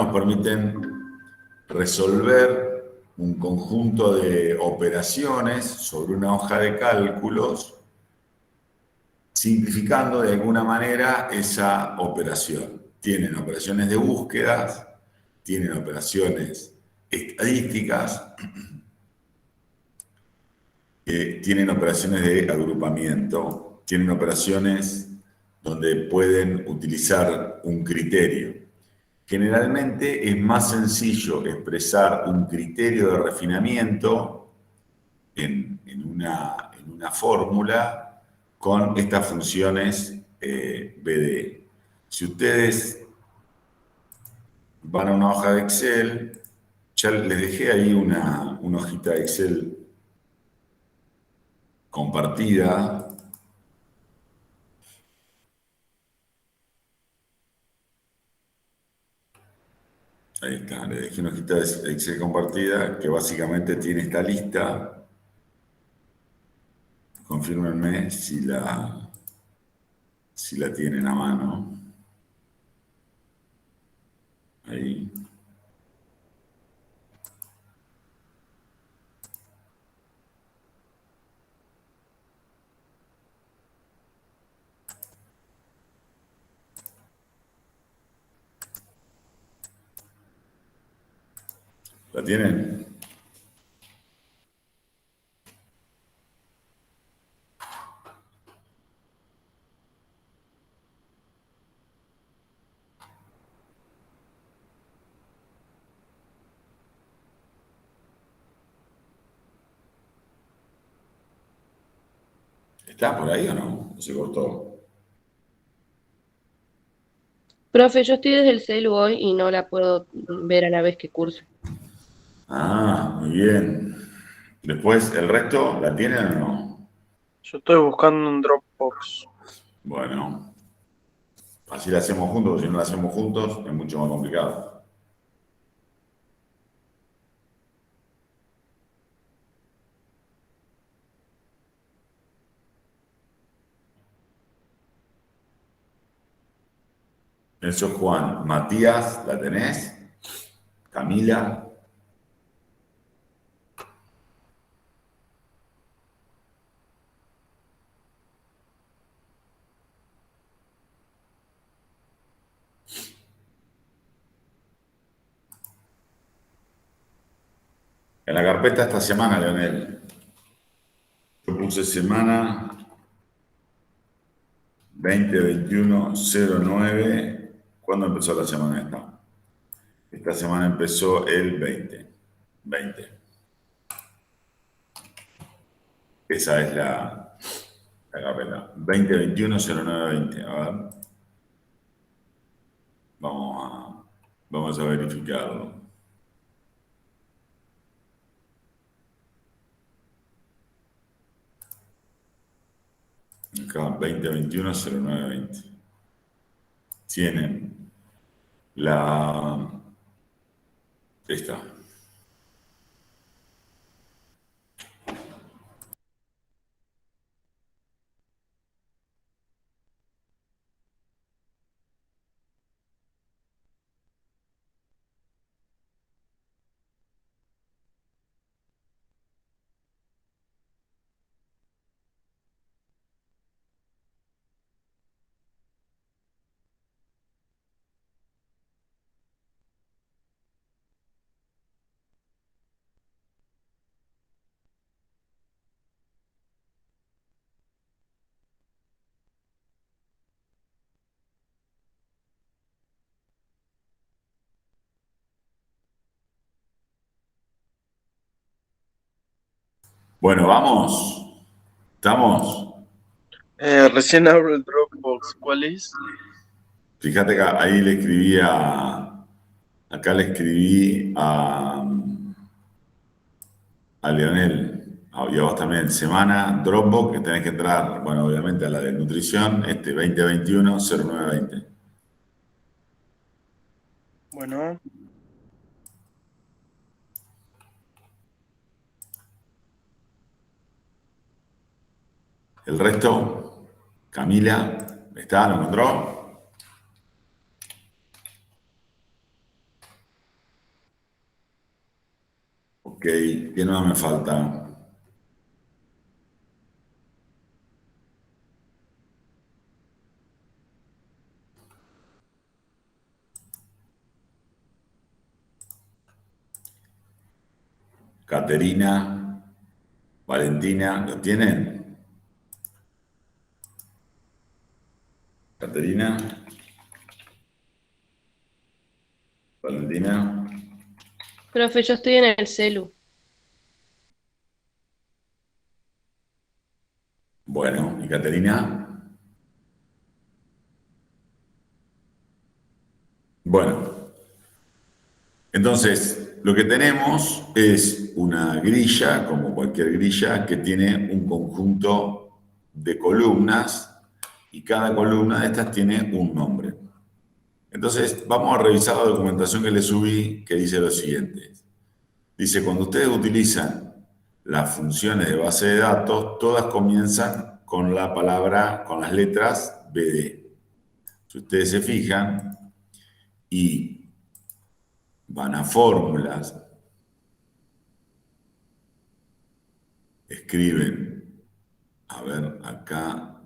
nos permiten resolver un conjunto de operaciones sobre una hoja de cálculos, simplificando de alguna manera esa operación. Tienen operaciones de búsquedas, tienen operaciones estadísticas, tienen operaciones de agrupamiento, tienen operaciones donde pueden utilizar un criterio. Generalmente es más sencillo expresar un criterio de refinamiento en una fórmula con estas funciones BDE. Si ustedes van a una hoja de Excel, ya les dejé ahí una hojita de Excel compartida. Ahí está, le dejé una hojita de Excel compartida que básicamente tiene esta lista. Confírmenme si la tienen a mano. Ahí. ¿La tienen? ¿Está por ahí o no? ¿O se cortó? Profe, yo estoy desde el celu hoy y no la puedo ver a la vez que curso. Ah, muy bien. Después, ¿el resto la tienen o no? Yo estoy buscando un Dropbox. Bueno, así la hacemos juntos, porque si no la hacemos juntos es mucho más complicado. Eso, Juan. Matías, ¿la tenés? Camila. En la carpeta esta semana, Leonel. Yo puse semana 2021-09. ¿Cuándo empezó la semana esta? Esta semana empezó el 20. Esa es la carpeta. 2021-09-20. A ver. Vamos a verificarlo. Acá, 2021-09-20. Tienen esta. Bueno, vamos. ¿Estamos? Recién abro el Dropbox. ¿Cuál es? Fíjate que ahí le escribí acá le escribí a Leonel, y a vos también, semana Dropbox, que tenés que entrar, bueno, obviamente a la de nutrición, 2021-09-20. Bueno, El resto, Camila, ¿está? ¿Lo encontró? Ok, ¿qué más me falta? Caterina, Valentina, ¿lo tienen? Caterina, Valentina. Profe, yo estoy en el celu. Bueno, ¿y Caterina? Bueno, entonces lo que tenemos es una grilla, como cualquier grilla, que tiene un conjunto de columnas y cada columna de estas tiene un nombre. Entonces, vamos a revisar la documentación que le subí, que dice lo siguiente. Dice, cuando ustedes utilizan las funciones de base de datos, todas comienzan con la palabra, con las letras BD. Si ustedes se fijan y van a fórmulas, escriben, a ver, acá,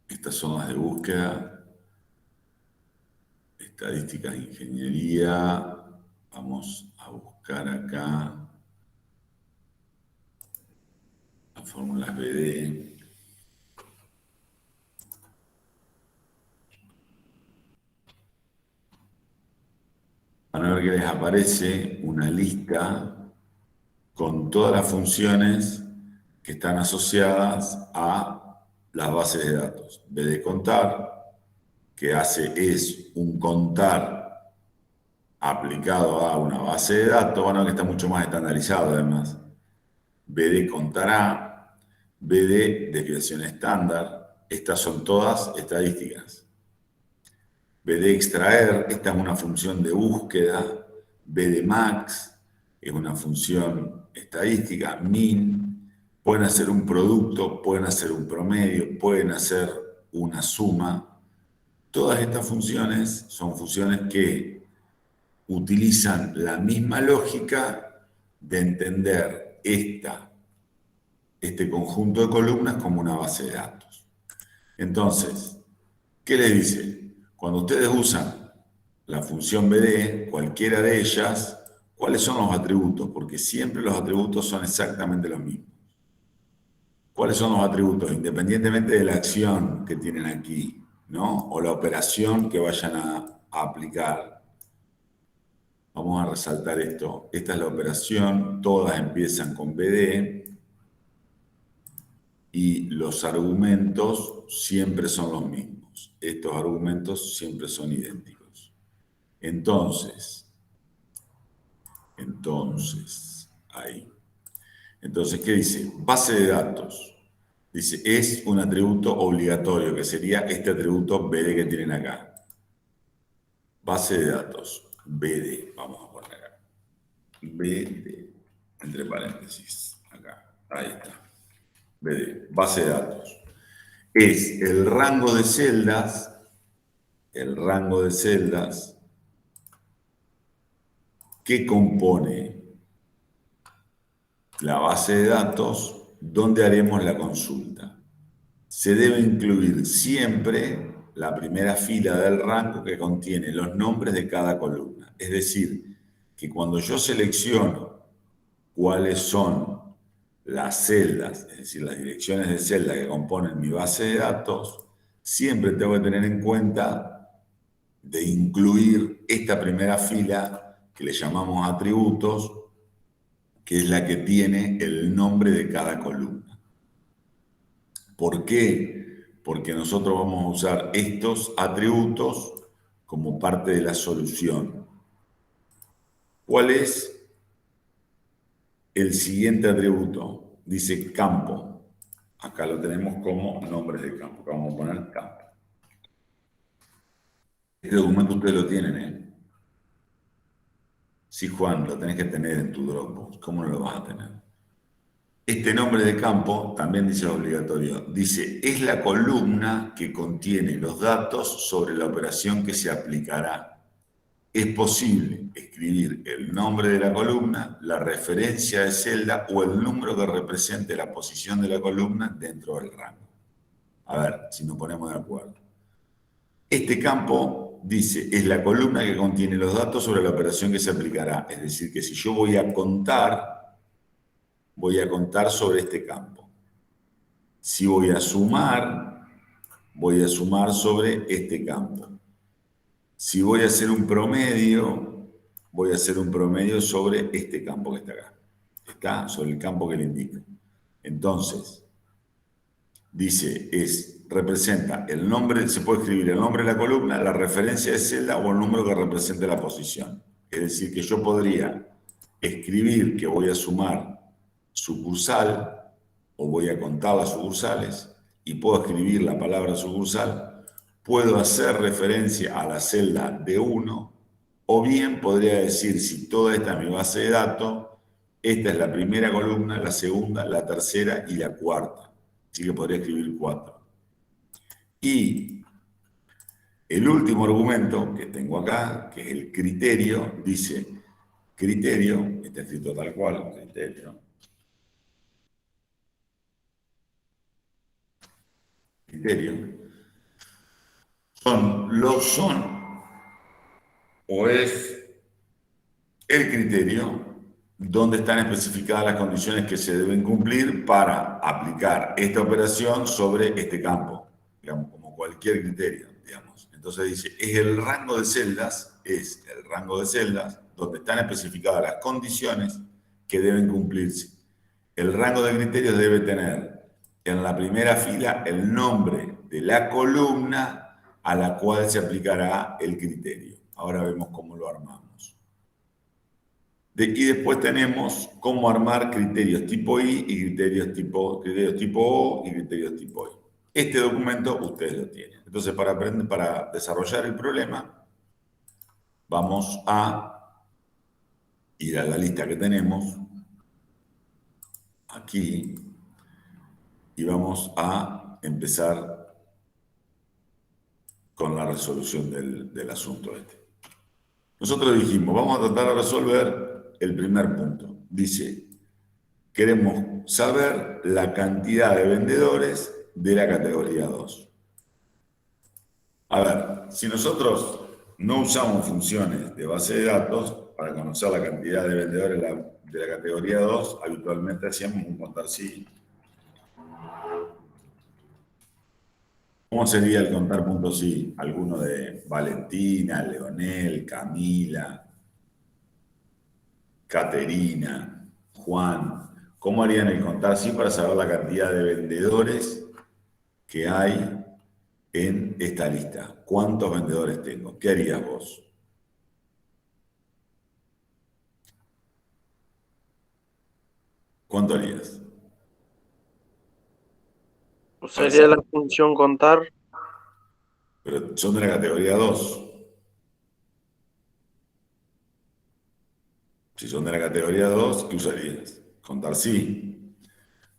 estas son las de búsqueda, estadísticas de ingeniería, vamos a buscar acá las fórmulas BD. Van a ver que les aparece una lista con todas las funciones que están asociadas a las bases de datos. BD contar, que es un contar aplicado a una base de datos, bueno, que está mucho más estandarizado además. BD contará, BD desviación estándar, estas son todas estadísticas. BD extraer, esta es una función de búsqueda. BD max es una función estadística. Min, pueden hacer un producto, pueden hacer un promedio, pueden hacer una suma. Todas estas funciones son funciones que utilizan la misma lógica de entender este conjunto de columnas como una base de datos. Entonces, ¿qué les dice? Cuando ustedes usan la función BD, cualquiera de ellas, ¿cuáles son los atributos? Porque siempre los atributos son exactamente los mismos. ¿Cuáles son los atributos? Independientemente de la acción que tienen aquí, ¿no? O la operación que vayan a aplicar. Vamos a resaltar esto. Esta es la operación, todas empiezan con BD y los argumentos siempre son los mismos. Estos argumentos siempre son idénticos. Entonces, ahí. Entonces, ¿qué dice? Base de datos. Dice, es un atributo obligatorio, que sería este atributo BD que tienen acá. Base de datos, BD, vamos a poner acá. BD, entre paréntesis, acá, ahí está. BD, base de datos. Es el rango de celdas que compone la base de datos donde haremos la consulta. Se debe incluir siempre la primera fila del rango que contiene los nombres de cada columna. Es decir, que cuando yo selecciono cuáles son las celdas, es decir, las direcciones de celda que componen mi base de datos, siempre tengo que tener en cuenta de incluir esta primera fila que le llamamos atributos, que es la que tiene el nombre de cada columna. ¿Por qué? Porque nosotros vamos a usar estos atributos como parte de la solución. ¿Cuál es el siguiente atributo? Dice campo. Acá lo tenemos como nombres de campo. Acá vamos a poner campo. Este documento ustedes lo tienen, ¿eh? Sí, Juan, lo tenés que tener en tu Dropbox. ¿Cómo no lo vas a tener? Este nombre de campo también dice obligatorio. Dice, es la columna que contiene los datos sobre la operación que se aplicará. es posible escribir el nombre de la columna, la referencia de celda o el número que represente la posición de la columna dentro del rango. A ver si nos ponemos de acuerdo. Este campo dice, es la columna que contiene los datos sobre la operación que se aplicará. Es decir, que si yo voy a contar sobre este campo. Si voy a sumar sobre este campo. Si voy a hacer un promedio, voy a hacer un promedio sobre este campo que está acá. Está sobre el campo que le indico. Entonces, dice, representa el nombre, se puede escribir el nombre de la columna, la referencia de celda o el número que represente la posición. Es decir, que yo podría escribir que voy a sumar sucursal o voy a contar las sucursales y puedo escribir la palabra sucursal. Puedo hacer referencia a la celda de 1, o bien podría decir, si toda esta es mi base de datos, esta es la primera columna, la segunda, la tercera y la cuarta. Así que podría escribir 4. Y el último argumento que tengo acá, que es el criterio, dice, criterio, está escrito tal cual, criterio, o es el criterio donde están especificadas las condiciones que se deben cumplir para aplicar esta operación sobre este campo, digamos, como cualquier criterio, digamos. Entonces dice, es el rango de celdas donde están especificadas las condiciones que deben cumplirse. El rango de criterios debe tener en la primera fila el nombre de la columna a la cual se aplicará el criterio. Ahora vemos cómo lo armamos. Y después tenemos cómo armar criterios tipo I y criterios tipo O y criterios tipo I. Este documento ustedes lo tienen. Entonces, para desarrollar el problema, vamos a ir a la lista que tenemos aquí y vamos a empezar con la resolución del asunto este. Nosotros dijimos, vamos a tratar de resolver el primer punto. Dice, queremos saber la cantidad de vendedores de la categoría 2. A ver, si nosotros no usamos funciones de base de datos para conocer la cantidad de vendedores de la categoría 2, habitualmente hacíamos un contar sí. ¿Cómo sería el contar punto sí? Alguno de Valentina, Leonel, Camila, Caterina, Juan. ¿Cómo harían el contar sí para saber la cantidad de vendedores que hay en esta lista? ¿Cuántos vendedores tengo? ¿Qué harías vos? ¿Cuánto harías? Sería la función contar. Pero son de la categoría 2. Si son de la categoría 2, ¿qué usarías? Contar sí.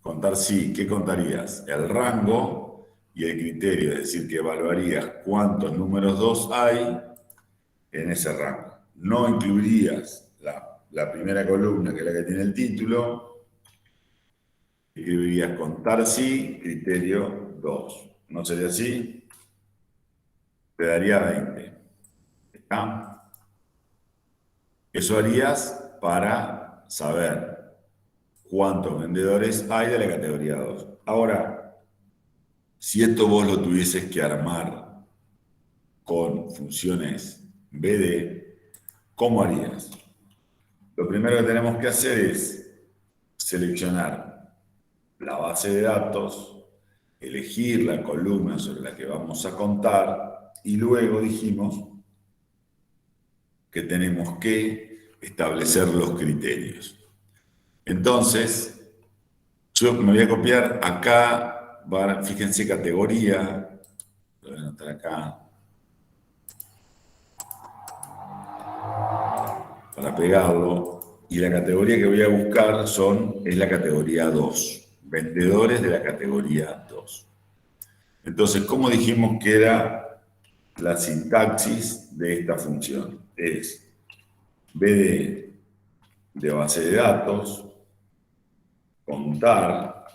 Contar sí, ¿qué contarías? El rango y el criterio, es decir, que evaluarías cuántos números 2 hay en ese rango. No incluirías la primera columna, que es la que tiene el título. Escribirías contar sí, criterio 2. ¿No sería así? Te daría 20. ¿Está? Eso harías para saber cuántos vendedores hay de la categoría 2. Ahora, si esto vos lo tuvieses que armar con funciones BD, ¿cómo harías? Lo primero que tenemos que hacer es seleccionar la base de datos, elegir la columna sobre la que vamos a contar y luego dijimos que tenemos que establecer los criterios. Entonces, yo me voy a copiar acá, fíjense categoría, lo voy a anotar acá, para pegarlo, y la categoría que voy a buscar es la categoría 2, vendedores de la categoría 2. Entonces, ¿cómo dijimos que era la sintaxis de esta función? es B de base de datos, contar,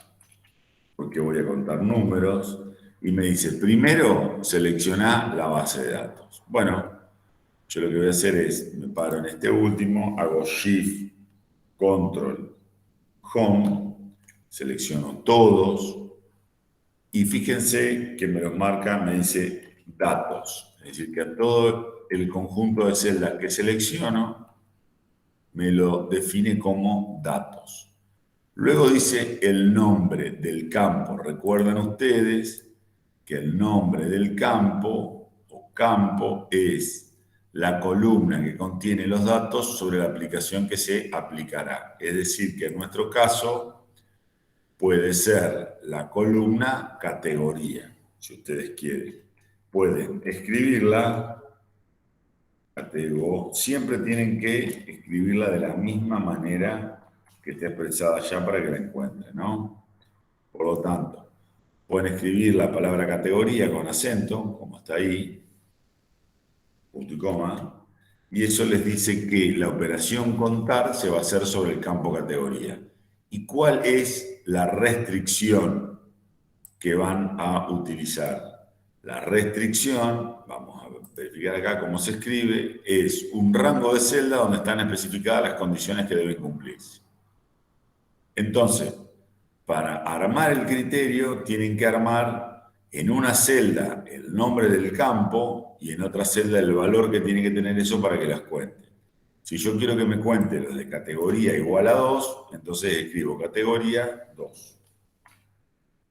porque voy a contar números, y me dice, primero selecciona la base de datos. Bueno, yo lo que voy a hacer es, me paro en este último, hago Shift, Control, Home, selecciono todos, y fíjense que me los marca, me dice datos. Es decir, que a todo el conjunto de celdas que selecciono, me lo define como datos. Luego dice el nombre del campo. Recuerdan ustedes que el nombre del campo o campo es la columna que contiene los datos sobre la aplicación que se aplicará. Es decir, que en nuestro caso puede ser la columna categoría, si ustedes quieren. Pueden escribirla, siempre tienen que escribirla de la misma manera que esté expresada ya para que la encuentren, ¿no? Por lo tanto, pueden escribir la palabra categoría con acento, como está ahí, punto y coma, y eso les dice que la operación contar se va a hacer sobre el campo categoría. ¿Y cuál es la restricción que van a utilizar? La restricción, vamos a verificar acá cómo se escribe, es un rango de celda donde están especificadas las condiciones que deben cumplirse. Entonces, para armar el criterio, tienen que armar en una celda el nombre del campo y en otra celda el valor que tiene que tener eso para que las cuente. Si yo quiero que me cuente los de categoría igual a 2, entonces escribo categoría 2.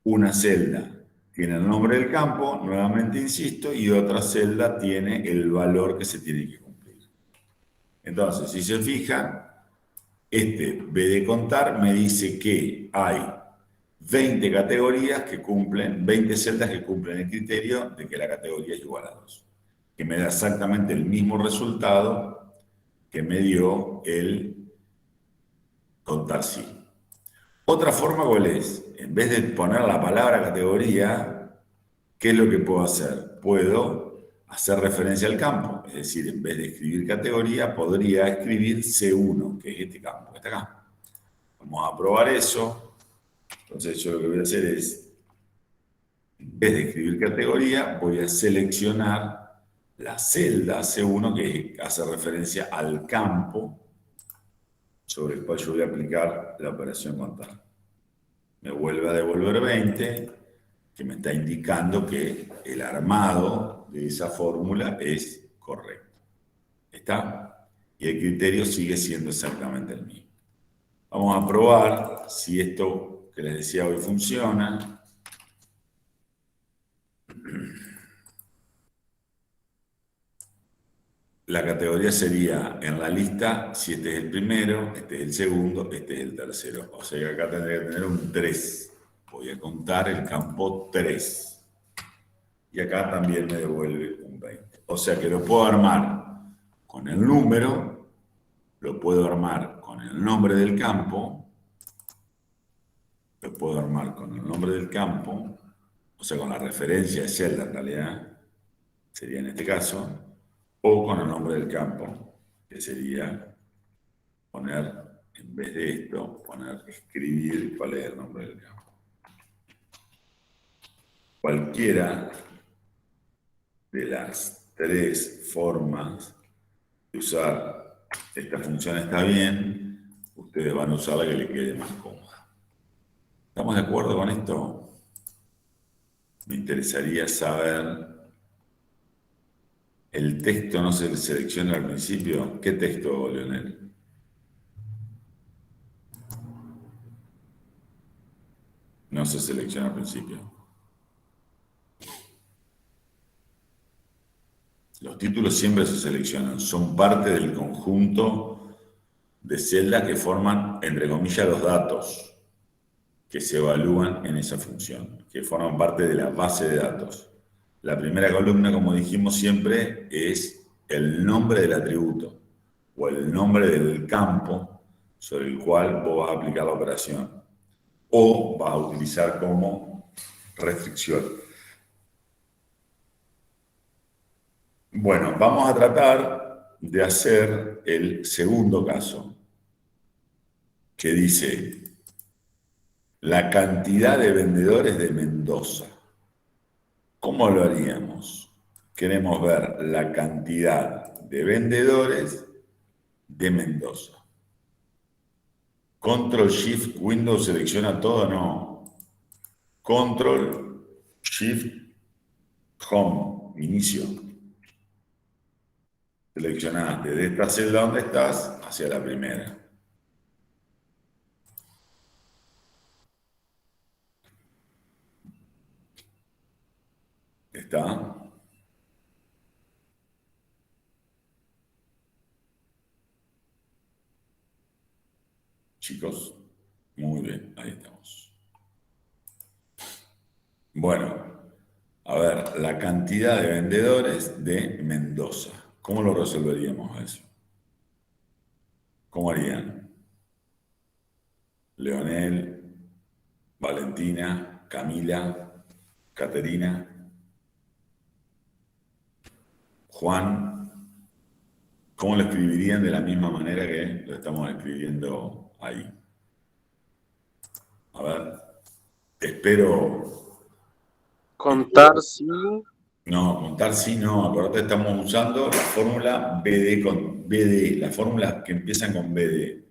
Una celda tiene el nombre del campo, nuevamente insisto, y otra celda tiene el valor que se tiene que cumplir. Entonces, si se fijan, este B de contar me dice que hay 20 categorías que cumplen, 20 celdas que cumplen el criterio de que la categoría es igual a 2, que me da exactamente el mismo resultado que me dio el contar sí. Otra forma, ¿cuál es? En vez de poner la palabra categoría, ¿qué es lo que puedo hacer? Puedo hacer referencia al campo, es decir, en vez de escribir categoría, podría escribir C1, que es este campo que está acá. Vamos a probar eso. Entonces yo lo que voy a hacer es, en vez de escribir categoría, voy a seleccionar la celda C1 que hace referencia al campo sobre el cual yo voy a aplicar la operación contar. Me vuelve a devolver 20, que me está indicando que el armado de esa fórmula es correcto. ¿Está? Y el criterio sigue siendo exactamente el mismo. Vamos a probar si esto que les decía hoy funciona. La categoría sería en la lista, si este es el primero, este es el segundo, este es el tercero. O sea que acá tendría que tener un 3. Voy a contar el campo 3. Y acá también me devuelve un 20. O sea que lo puedo armar con el número, lo puedo armar con el nombre del campo, lo puedo armar con el nombre del campo, o sea, con la referencia de celda en realidad, sería en este caso, o con el nombre del campo, que sería poner, en vez de esto, escribir cuál es el nombre del campo. Cualquiera de las tres formas de usar esta función está bien, ustedes van a usar la que les quede más cómoda. ¿Estamos de acuerdo con esto? Me interesaría saber, el texto no se selecciona al principio. ¿Qué texto, Leonel? No se selecciona al principio. Los títulos siempre se seleccionan, son parte del conjunto de celdas que forman, entre comillas, los datos que se evalúan en esa función, que forman parte de la base de datos. La primera columna, como dijimos siempre, es el nombre del atributo o el nombre del campo sobre el cual vos vas a aplicar la operación o vas a utilizar como restricción. Bueno, vamos a tratar de hacer el segundo caso, que dice la cantidad de vendedores de Mendoza. ¿Cómo lo haríamos? Queremos ver la cantidad de vendedores de Mendoza. Control Shift Windows selecciona todo, no. Control Shift Home, inicio. Seleccionás desde esta celda donde estás hacia la primera. ¿Está? Chicos, muy bien, ahí estamos. Bueno, a ver, la cantidad de vendedores de Mendoza. ¿Cómo lo resolveríamos eso? ¿Cómo harían? Leonel, Valentina, Camila, Caterina, Juan. ¿Cómo lo escribirían de la misma manera que lo estamos escribiendo ahí? A ver, espero... Contar sí. No, contar sí, no. Acordate, estamos usando la fórmula BD con BD, las fórmulas que empiezan con BD.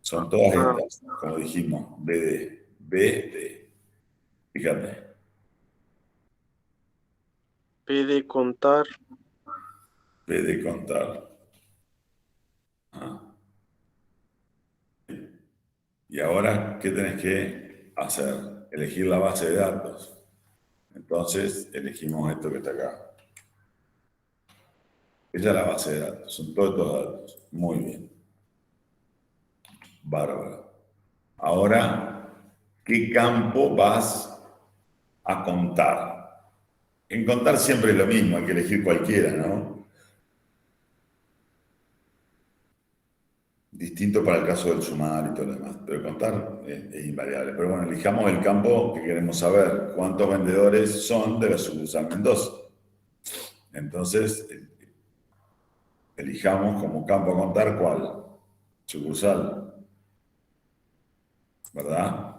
Son todas estas, como dijimos, BD, BD. Fíjate, P de contar. BD contar. Ah. Y ahora, ¿qué tenés que hacer? Elegir la base de datos. Entonces, elegimos esto que está acá. Esa es la base de datos, son todos estos datos. Muy bien. Bárbaro. Ahora, ¿qué campo vas a contar? En contar siempre es lo mismo, hay que elegir cualquiera, ¿no? Distinto para el caso del sumar y todo lo demás, pero contar es invariable. Pero bueno, elijamos el campo que queremos saber, cuántos vendedores son de la sucursal Mendoza. Entonces, elijamos como campo a contar cuál, sucursal, ¿verdad?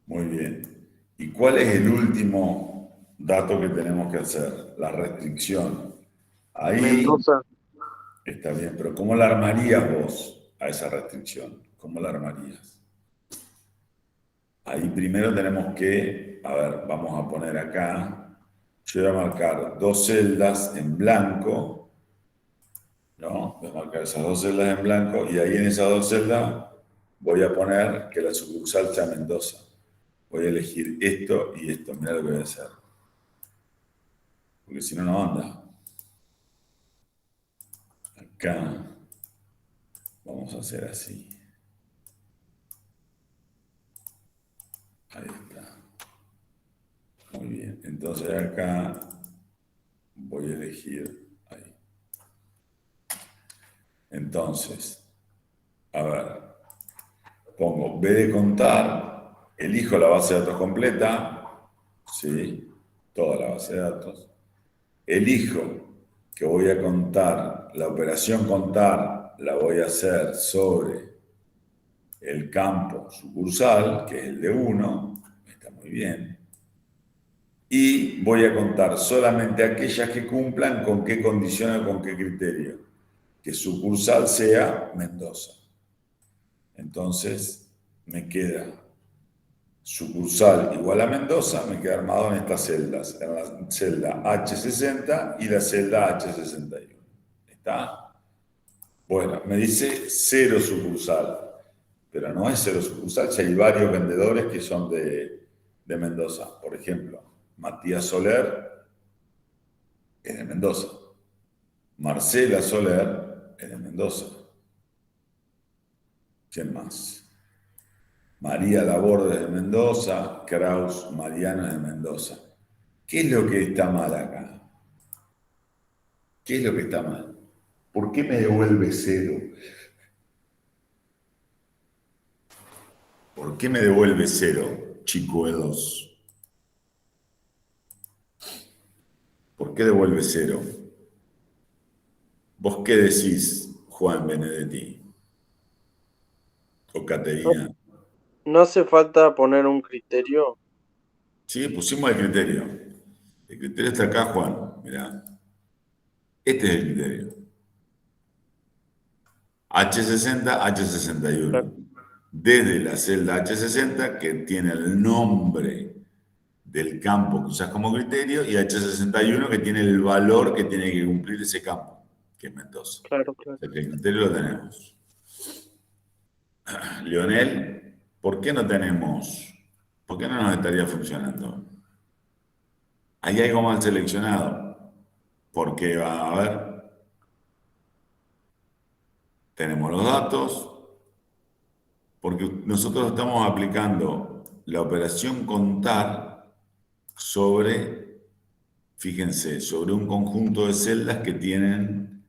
Muy bien. ¿Y cuál es el último dato que tenemos que hacer? La restricción. Ahí Mendoza. está bien, pero ¿cómo la armarías vos a esa restricción? ¿Cómo la armarías? Ahí primero tenemos que, a ver, vamos a poner acá, yo voy a marcar dos celdas en blanco, ¿no? Voy a marcar esas dos celdas en blanco y ahí en esas dos celdas voy a poner que la sucursal sea Mendoza. Voy a elegir esto y esto, mirá lo que voy a hacer. Porque si no, no anda. Acá vamos a hacer así. Ahí está. Muy bien. Entonces acá voy a elegir ahí. Entonces, a ver, pongo B de contar, elijo la base de datos completa, ¿sí? Toda la base de datos. Elijo que voy a contar, la operación contar la voy a hacer sobre el campo sucursal, que es el de 1, está muy bien. Y voy a contar solamente aquellas que cumplan con qué condiciones o con qué criterio. Que sucursal sea Mendoza. Entonces, me queda sucursal igual a Mendoza, me queda armado en estas celdas, en la celda H60 y la celda H61. ¿Está? Bueno, me dice cero sucursal, pero no es cero sucursal, si hay varios vendedores que son de Mendoza. Por ejemplo, Matías Soler es de Mendoza. Marcela Soler es de Mendoza. ¿Quién más? María Laborde es de Mendoza, Kraus Mariano es de Mendoza. ¿Qué es lo que está mal acá? ¿Qué es lo que está mal? ¿Por qué me devuelve cero? ¿Por qué me devuelve cero, chico E2? ¿Por qué devuelve cero? ¿Vos qué decís, Juan Benedetti? O No, Caterina. no hace falta poner un criterio. Sí, pusimos el criterio. El criterio está acá, Juan. Mirá. Este es el criterio. H60, Claro, H61. Desde la celda H60, que tiene el nombre del campo que usas como criterio, y H61, que tiene el valor que tiene que cumplir ese campo, que es Mendoza. claro, claro. El criterio lo tenemos. Lionel, ¿por qué no tenemos? ¿Por qué no nos estaría funcionando? Hay algo mal seleccionado. Porque va a ver, tenemos los datos, porque nosotros estamos aplicando la operación contar sobre, fíjense, sobre un conjunto de celdas que tienen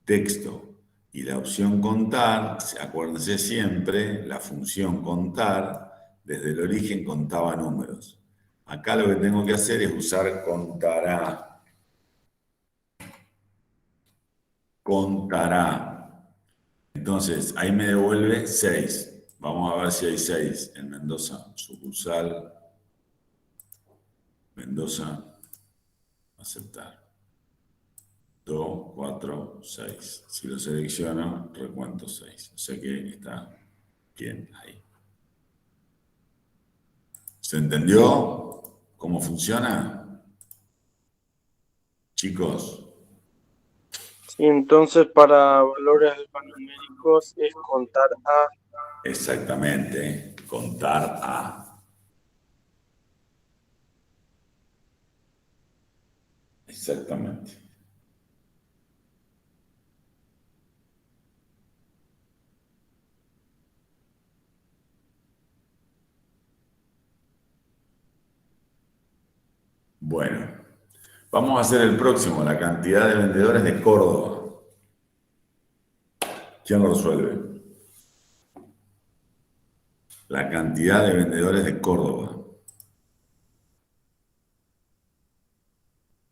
texto. Y la opción contar, acuérdense siempre, la función contar, desde el origen contaba números. Acá lo que tengo que hacer es usar contará. Contará. Entonces, ahí me devuelve 6. Vamos a ver si hay 6 en Mendoza. Sucursal, Mendoza, aceptar. 2, 4, 6. Si lo selecciono, recuento 6. O sea que está bien ahí. ¿Se entendió cómo funciona? Chicos, Sí, entonces para valores alfanuméricos es contar a. exactamente. Contar a. Exactamente. Bueno, vamos a hacer el próximo, la cantidad de vendedores de Córdoba. ¿Quién lo resuelve? La cantidad de vendedores de Córdoba.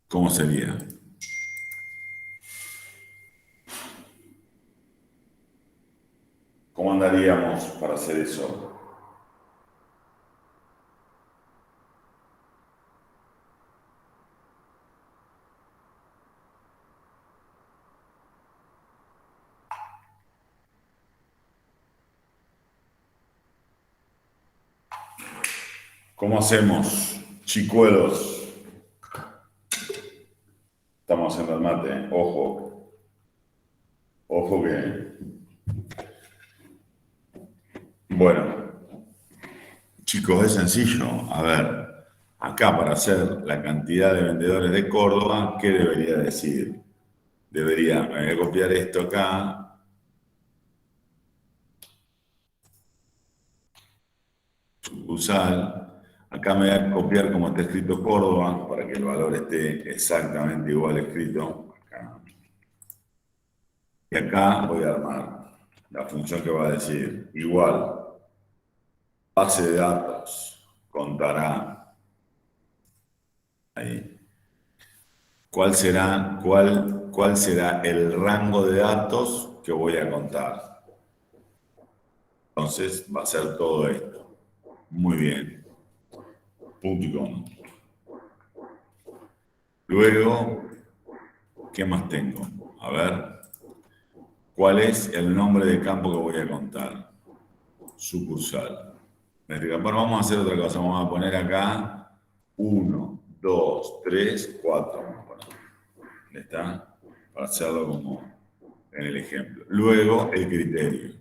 ¿Cómo sería? ¿Cómo andaríamos para hacer eso? ¿Cómo hacemos, chicuelos? Estamos haciendo el mate, ¿eh? Ojo. Ojo que... Bueno, chicos, es sencillo. A ver, acá para hacer la cantidad de vendedores de Córdoba, ¿qué debería decir? Me voy a copiar esto acá. Sucursal. Acá me voy a copiar como está escrito Córdoba, para que el valor esté exactamente igual escrito. Acá. Y acá voy a armar la función que va a decir igual, base de datos, contará. Ahí. ¿Cuál será el rango de datos que voy a contar? Entonces va a ser todo esto. Muy bien. Punto y coma. Luego, ¿qué más tengo? A ver, ¿cuál es el nombre de campo que voy a contar? Sucursal. Bueno, vamos a hacer otra cosa. Vamos a poner acá 1, 2, 3, 4. ¿Está? Para hacerlo como en el ejemplo. Luego, el criterio.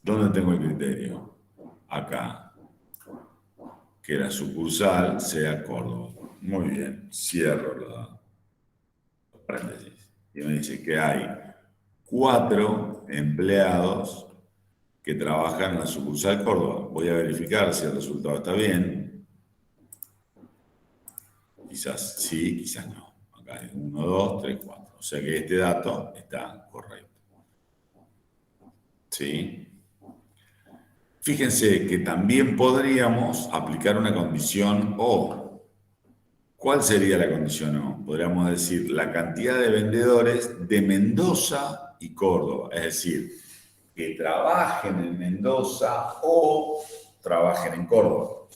¿Dónde tengo el criterio? Acá. Que la sucursal sea Córdoba. Muy bien. Cierro los paréntesis. Y me dice que hay 4 empleados que trabajan en la sucursal Córdoba. Voy a verificar si el resultado está bien. Quizás sí, quizás no. Acá hay 1, 2, 3, 4. O sea que este dato está correcto. ¿Sí? Fíjense que también podríamos aplicar una condición O. ¿Cuál sería la condición O? Podríamos decir la cantidad de vendedores de Mendoza y Córdoba, es decir, que trabajen en Mendoza o trabajen en Córdoba,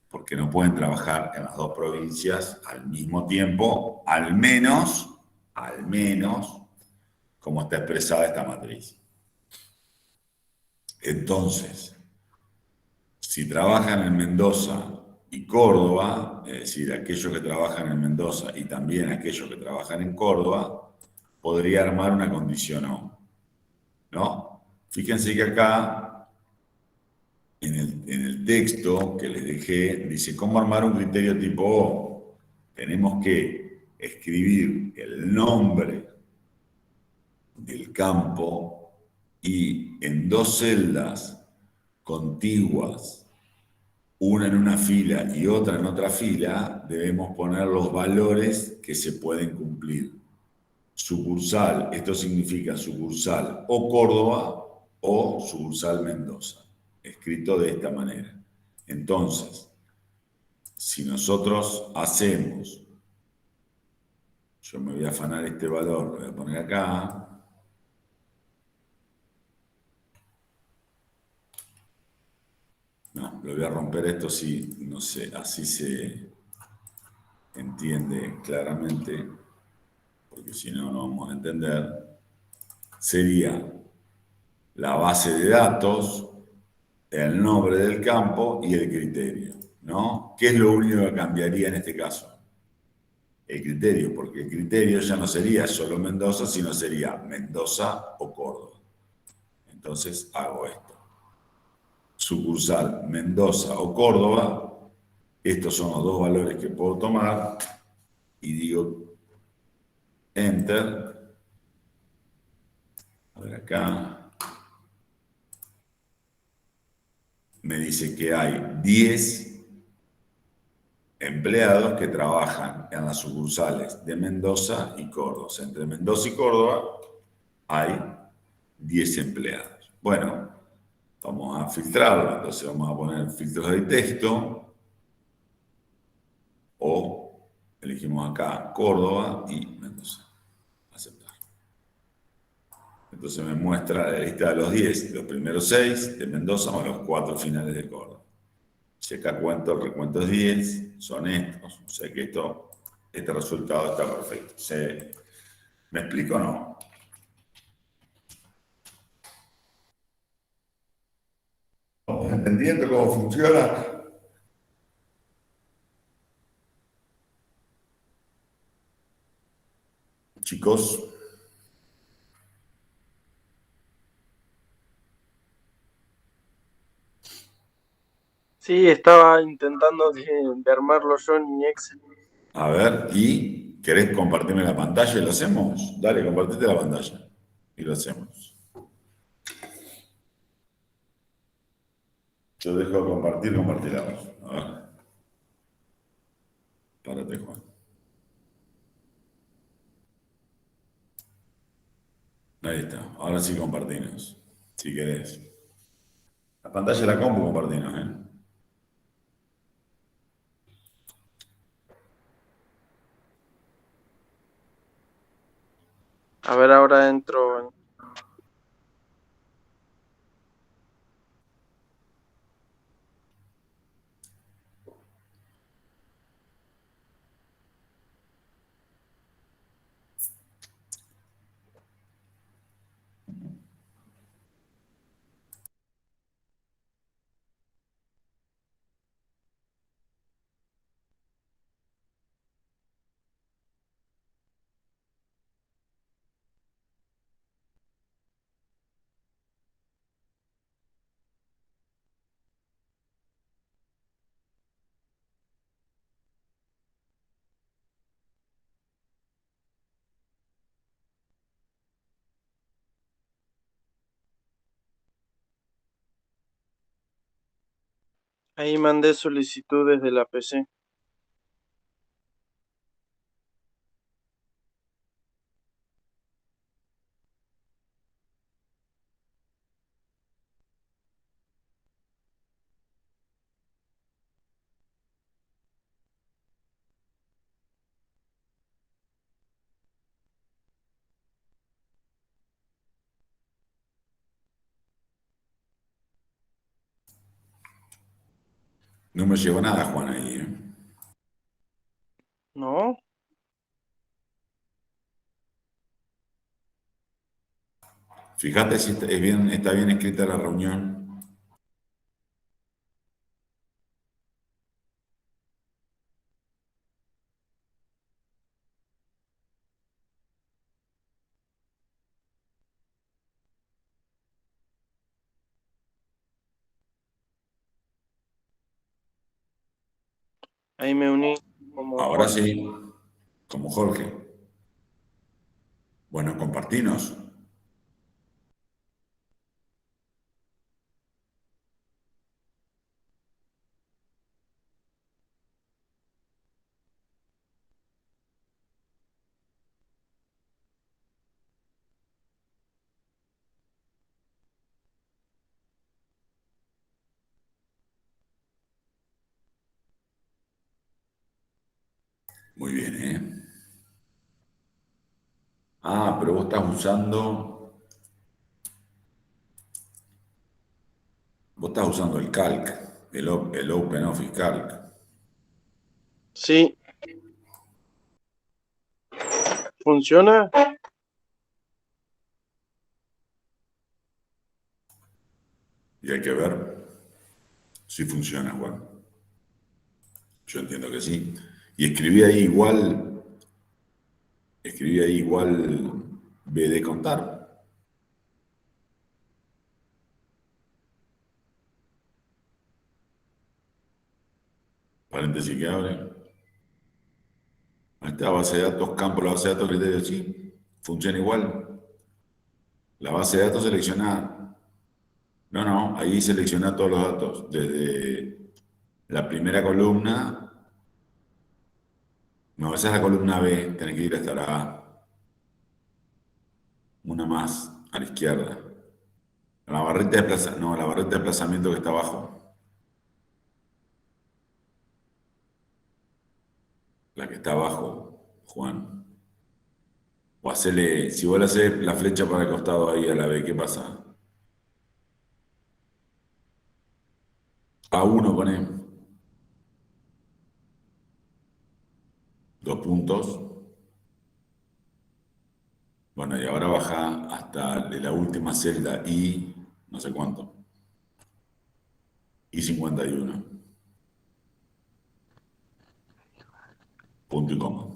porque no pueden trabajar en las dos provincias al mismo tiempo, al menos, como está expresada esta matriz. Entonces, si trabajan en Mendoza y Córdoba, es decir, aquellos que trabajan en Mendoza y también aquellos que trabajan en Córdoba, podría armar una condición O, ¿no? Fíjense que acá, en el texto que les dejé, dice, ¿cómo armar un criterio tipo O? Tenemos que escribir el nombre del campo y en dos celdas contiguas, una en una fila y otra en otra fila, debemos poner los valores que se pueden cumplir. Sucursal, esto significa sucursal o Córdoba o sucursal Mendoza, escrito de esta manera. Entonces, si nosotros hacemos, yo me voy a afanar este valor, lo voy a poner acá, no, lo voy a romper esto si, no sé, así se entiende claramente, porque si no, no vamos a entender. Sería la base de datos, el nombre del campo y el criterio, ¿no? ¿Qué es lo único que cambiaría en este caso? El criterio, porque el criterio ya no sería solo Mendoza, sino sería Mendoza o Córdoba. Entonces hago esto. Sucursal Mendoza o Córdoba, estos son los dos valores que puedo tomar y digo Enter. A ver acá. Me dice que hay 10 empleados que trabajan en las sucursales de Mendoza y Córdoba. O sea, entre Mendoza y Córdoba hay 10 empleados. Bueno, vamos a filtrarlo. Entonces vamos a poner filtros de texto o elegimos acá Córdoba y Mendoza. Aceptar. Entonces me muestra la lista de los 10, los primeros 6 de Mendoza o los 4 finales de Córdoba. Si acá cuento, el recuento es 10, son estos. O sea que este resultado está perfecto. ¿Me explico o no? ¿Estamos entendiendo cómo funciona? Chicos, Sí, estaba intentando de armarlo yo en Excel. a ver, ¿y querés compartirme la pantalla y lo hacemos? Dale, compartite la pantalla y lo hacemos. Yo dejo de compartir la voz. A ver, párate, Juan. Ahí está. Ahora sí compartimos, si querés. La pantalla de la compu compartimos, ¿eh? A ver, ahora entro. Ahí mandé solicitud desde la PC. No me llegó nada, Juan, ahí, ¿eh? ¿No? Fíjate si está bien escrita la reunión. Ahí me uní como Ahora Jorge. sí, como Jorge. Bueno, compartinos. Muy bien, ¿eh? Ah, pero vos estás usando el Calc, el OpenOffice Calc. Sí, ¿funciona? Y hay que ver si funciona, Juan. Yo entiendo que sí. Y escribí ahí igual BD contar. Paréntesis que abre. Ahí está, base de datos, campo, la base de datos, criterio, sí. Funciona igual. La base de datos selecciona. No, no, ahí selecciona todos los datos. Desde la primera columna. No, esa es la columna B. Tenés que ir hasta la A. Una más a la izquierda. La barrita de no, la barrita de desplazamiento que está abajo. La que está abajo, Juan. O hacele, si vos le haces la flecha para el costado ahí a la B, ¿qué pasa? A1 pone 2 puntos. Bueno, y ahora baja hasta de la última celda I, no sé cuánto. I 51. Punto y coma.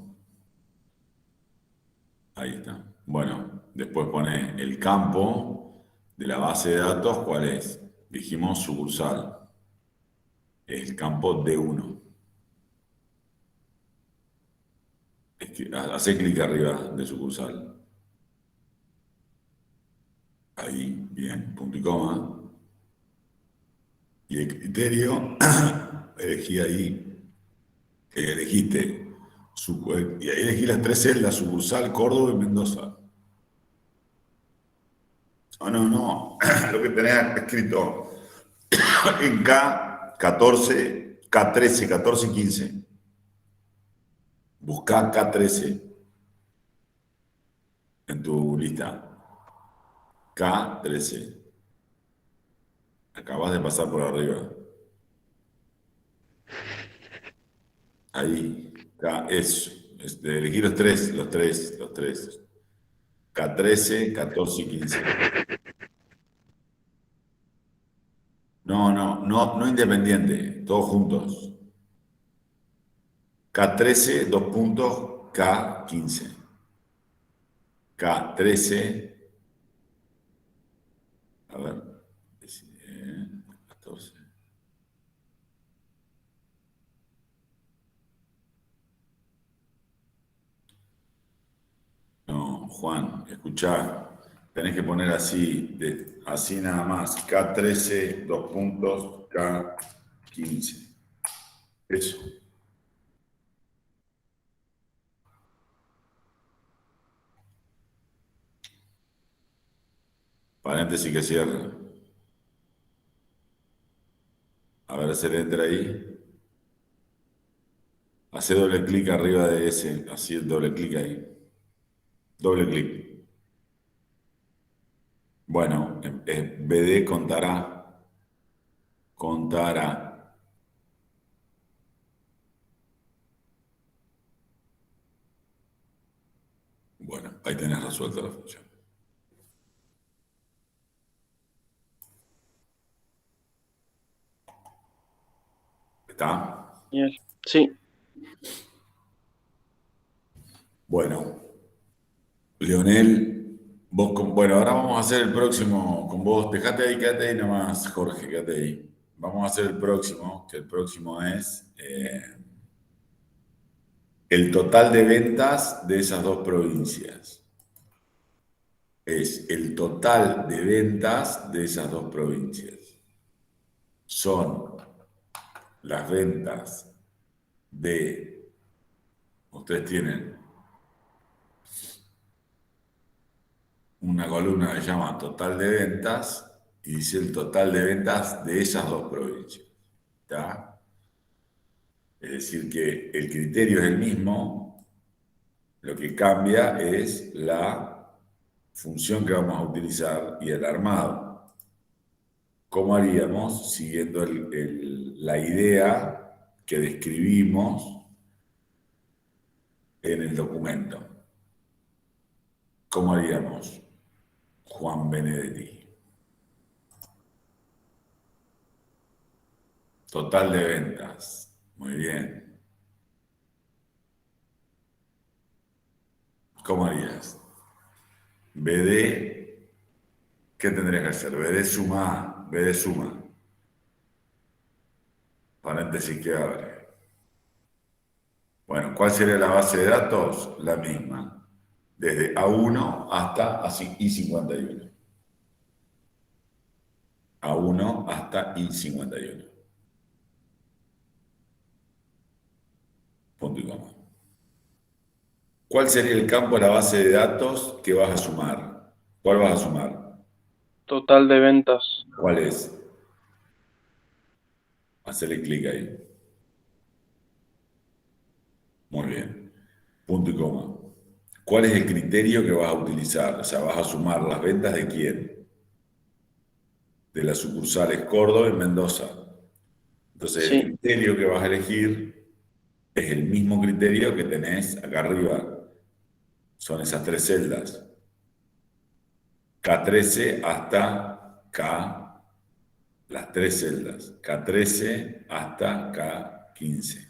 Ahí está. Bueno, después pone el campo de la base de datos, ¿cuál es? Dijimos sucursal. El campo D1. Hace clic arriba de sucursal. Ahí, bien, punto y coma. Y el criterio, elegí ahí, elegiste, y ahí elegí las 3 celdas, sucursal, Córdoba y Mendoza. Oh, no, no, lo que tenés escrito en K14, K13, 14 y 15. Buscá K13 en tu lista. K13. Acabas de pasar por arriba. Ahí, de elegir los tres. K13, 14 y 15. No, no, no, no independiente, todos juntos. K13, 2 puntos, K15. K13, a ver, 14. No, Juan, escuchá, tenés que poner así, así nada más. K13, 2 puntos, K15. Eso. Paréntesis que cierra. A ver, hacer enter ahí. Hace doble clic arriba de ese, así doble clic ahí. Doble clic. Bueno, BD contará. Contará. ahí tenés resuelta la función. ¿Está? Bien. Sí, Bueno, Leonel, bueno, ahora vamos a hacer el próximo con vos. Quédate ahí nomás, Jorge, quédate ahí. Vamos a hacer el próximo, que el próximo es el total de ventas de esas dos provincias. Es el total de ventas de esas dos provincias. Son las ventas de, ustedes tienen una columna que se llama total de ventas y dice el total de ventas de esas dos provincias. ¿Está? Es decir, que el criterio es el mismo, lo que cambia es la función que vamos a utilizar y el armado. ¿Cómo haríamos? Siguiendo la idea que describimos en el documento. ¿Cómo haríamos? Juan Benedetti. Total de ventas. Muy bien. ¿Cómo harías? BD, ¿qué tendrías que hacer? BD suma A, BD suma. Paréntesis que abre. Bueno, ¿cuál sería la base de datos? La misma. Desde A1 hasta I51. A1 hasta I51. Punto y coma. ¿Cuál sería el campo de la base de datos que vas a sumar? ¿Cuál vas a sumar? total de ventas. ¿Cuál es? Hacerle clic ahí. Muy bien. Punto y coma. ¿Cuál es el criterio que vas a utilizar? O sea, vas a sumar las ventas de quién? De las sucursales Córdoba y Mendoza. Entonces, el Sí, criterio que vas a elegir es el mismo criterio que tenés acá arriba. Son esas tres celdas. K13 hasta K, las tres celdas. K13 hasta K15.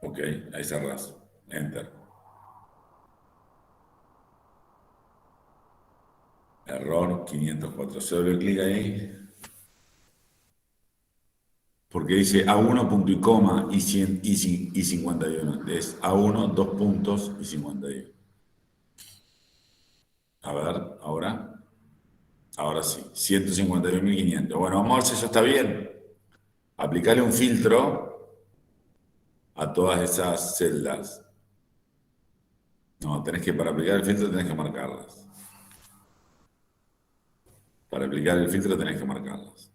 Ok, ahí cerrás. Enter. Error 504. Se doble clic ahí. Porque dice A1 punto y coma y 100 y 51. Es A1, dos puntos y 51. A ver, ahora. Ahora sí, 151.500. Bueno, vamos a ver si eso está bien. Aplicarle un filtro a todas esas celdas. No, para aplicar el filtro tenés que marcarlas. Para aplicar el filtro tenés que marcarlas.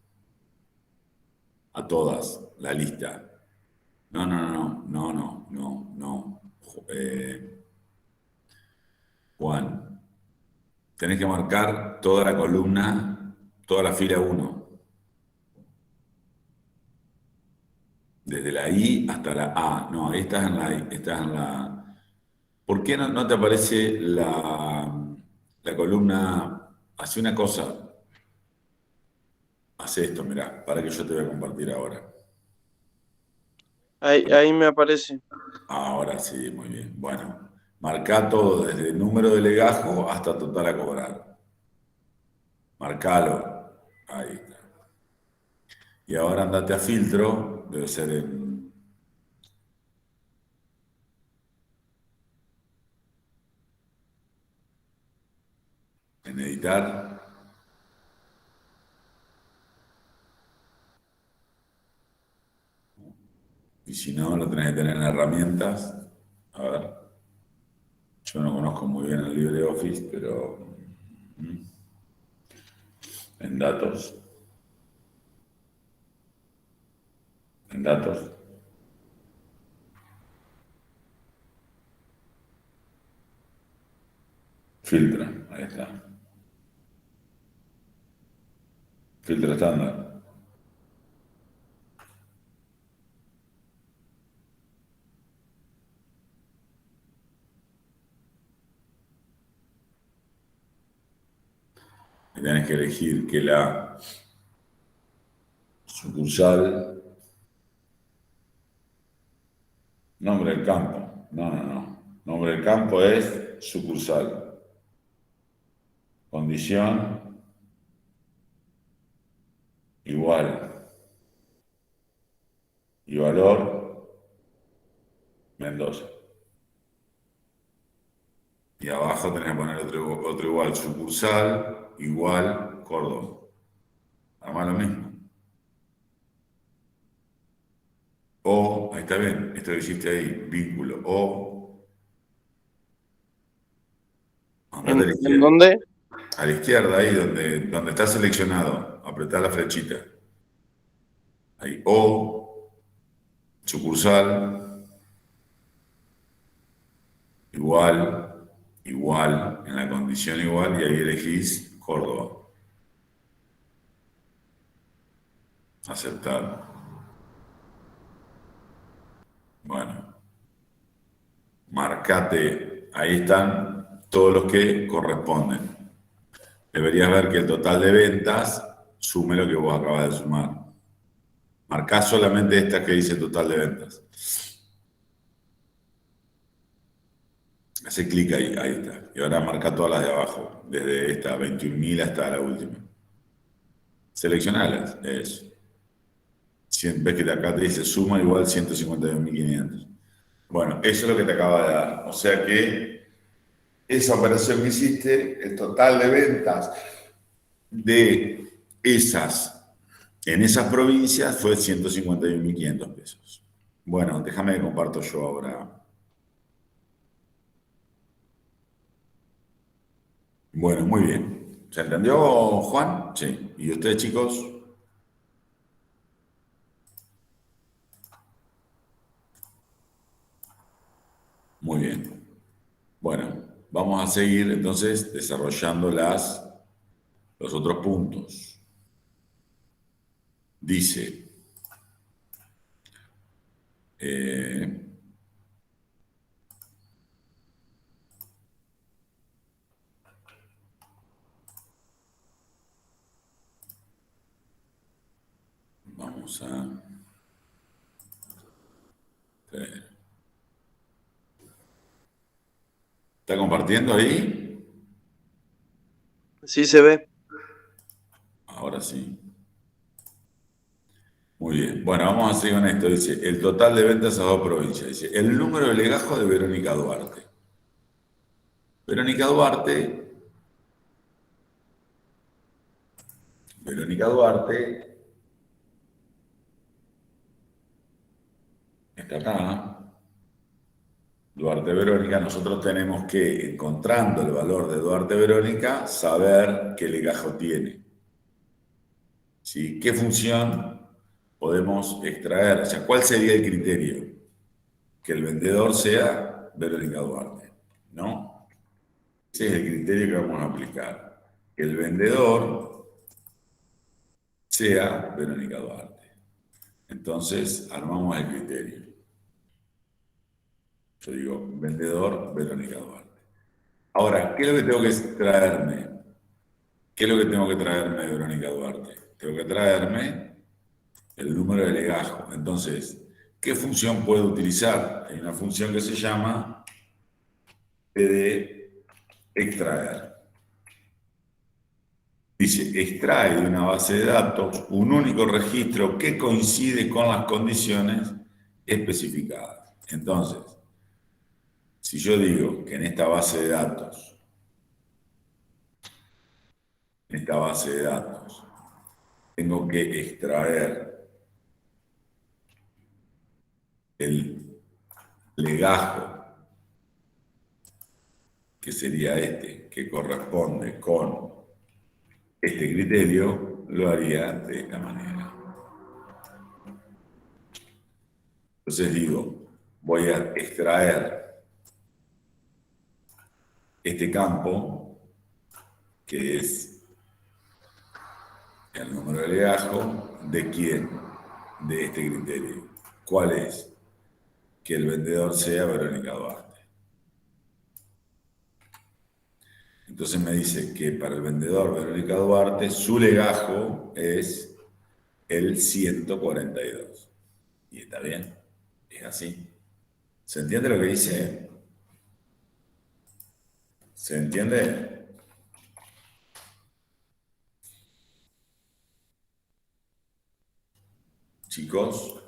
A todas, la lista. No. Juan, tenés que marcar toda la columna, toda la fila 1. Desde la I hasta la A. No, ahí estás en la I, estás en la... ¿Por qué no te aparece la columna? Hace una cosa. Hace esto, mirá, para que yo te voy a compartir ahora. ahí me aparece. Ahora sí, muy bien. Bueno, marcá todo desde el número de legajo hasta total a cobrar. Marcalo. Ahí está. Y ahora andate a filtro, debe ser en editar. Y si no, lo tenés que tener en herramientas. A ver, yo no conozco muy bien el LibreOffice, pero en datos. En datos. Filtra, ahí está. Filtro estándar. Y tenés que elegir que la sucursal, nombre del campo, no. Nombre del campo es sucursal. Condición igual. Y valor Mendoza. Y abajo tenés que poner otro igual, sucursal igual Córdoba. Además lo mismo. O, ahí está bien, esto que hiciste ahí, vínculo. O, andate a la ¿En izquierda. dónde? A la izquierda, ahí donde está seleccionado. Apretá la flechita. Ahí, O, sucursal, igual, en la condición igual, y ahí elegís Córdoba. Aceptar. Bueno, marcate, ahí están todos los que corresponden. Deberías ver que el total de ventas sume lo que vos acabas de sumar. Marcá solamente esta que dice total de ventas. Hace clic ahí, ahí está. Y ahora marca todas las de abajo, desde esta 21.000 hasta la última. Seleccionalas, eso. Ves que acá te dice suma igual 152.500. Bueno, eso es lo que te acaba de dar. O sea que esa operación que hiciste, el total de ventas de en esas provincias fue 151.500 pesos. Bueno, déjame que comparto yo ahora. Bueno, muy bien. ¿Se entendió, Juan? Sí. ¿Y ustedes, chicos? Muy bien. Bueno, vamos a seguir entonces desarrollando los otros puntos. Dice, vamos a... ¿Está compartiendo ahí? Sí se ve. Ahora sí. Muy bien. Bueno, vamos a seguir con esto. Dice, el total de ventas a dos provincias. Dice, el número de legajos de Verónica Duarte. Verónica Duarte está acá. Duarte Verónica, nosotros tenemos que, encontrando el valor de Duarte Verónica, saber qué legajo tiene. ¿Sí? ¿Qué función podemos extraer? O sea, ¿cuál sería el criterio? Que el vendedor sea Verónica Duarte, ¿no? Ese es el criterio que vamos a aplicar. Que el vendedor sea Verónica Duarte. Entonces, armamos el criterio. Yo digo, vendedor Verónica Duarte. Ahora, ¿qué es lo que tengo que extraerme? ¿Qué es lo que tengo que traerme de Verónica Duarte? Tengo que traerme el número de legajo. Entonces, ¿qué función puedo utilizar? Hay una función que se llama de extraer. Dice, extrae de una base de datos un único registro que coincide con las condiciones especificadas. Entonces, si yo digo que en esta base de datos, tengo que extraer el legajo, que sería este, que corresponde con este criterio, lo haría de esta manera. Entonces digo, voy a extraer este campo, que es el número de legajo, ¿de quién? De este criterio. ¿Cuál es? Que el vendedor sea Verónica Duarte. Entonces me dice que para el vendedor Verónica Duarte, su legajo es el 142. Y está bien, es así. ¿Se entiende lo que dice? ¿Se entiende? Chicos,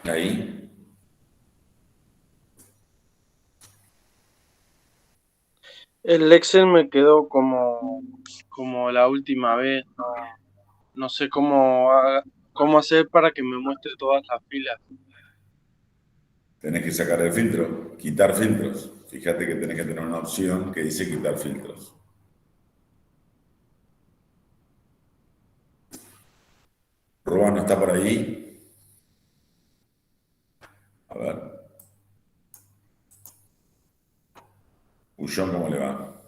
ahí. El Excel me quedó como la última vez, no sé cómo hacer para que me muestre todas las filas. Tenés que sacar el filtro, quitar filtros. Fíjate que tenés que tener una opción que dice quitar filtros. Roba no está por ahí. A ver. Ullón, ¿cómo le va?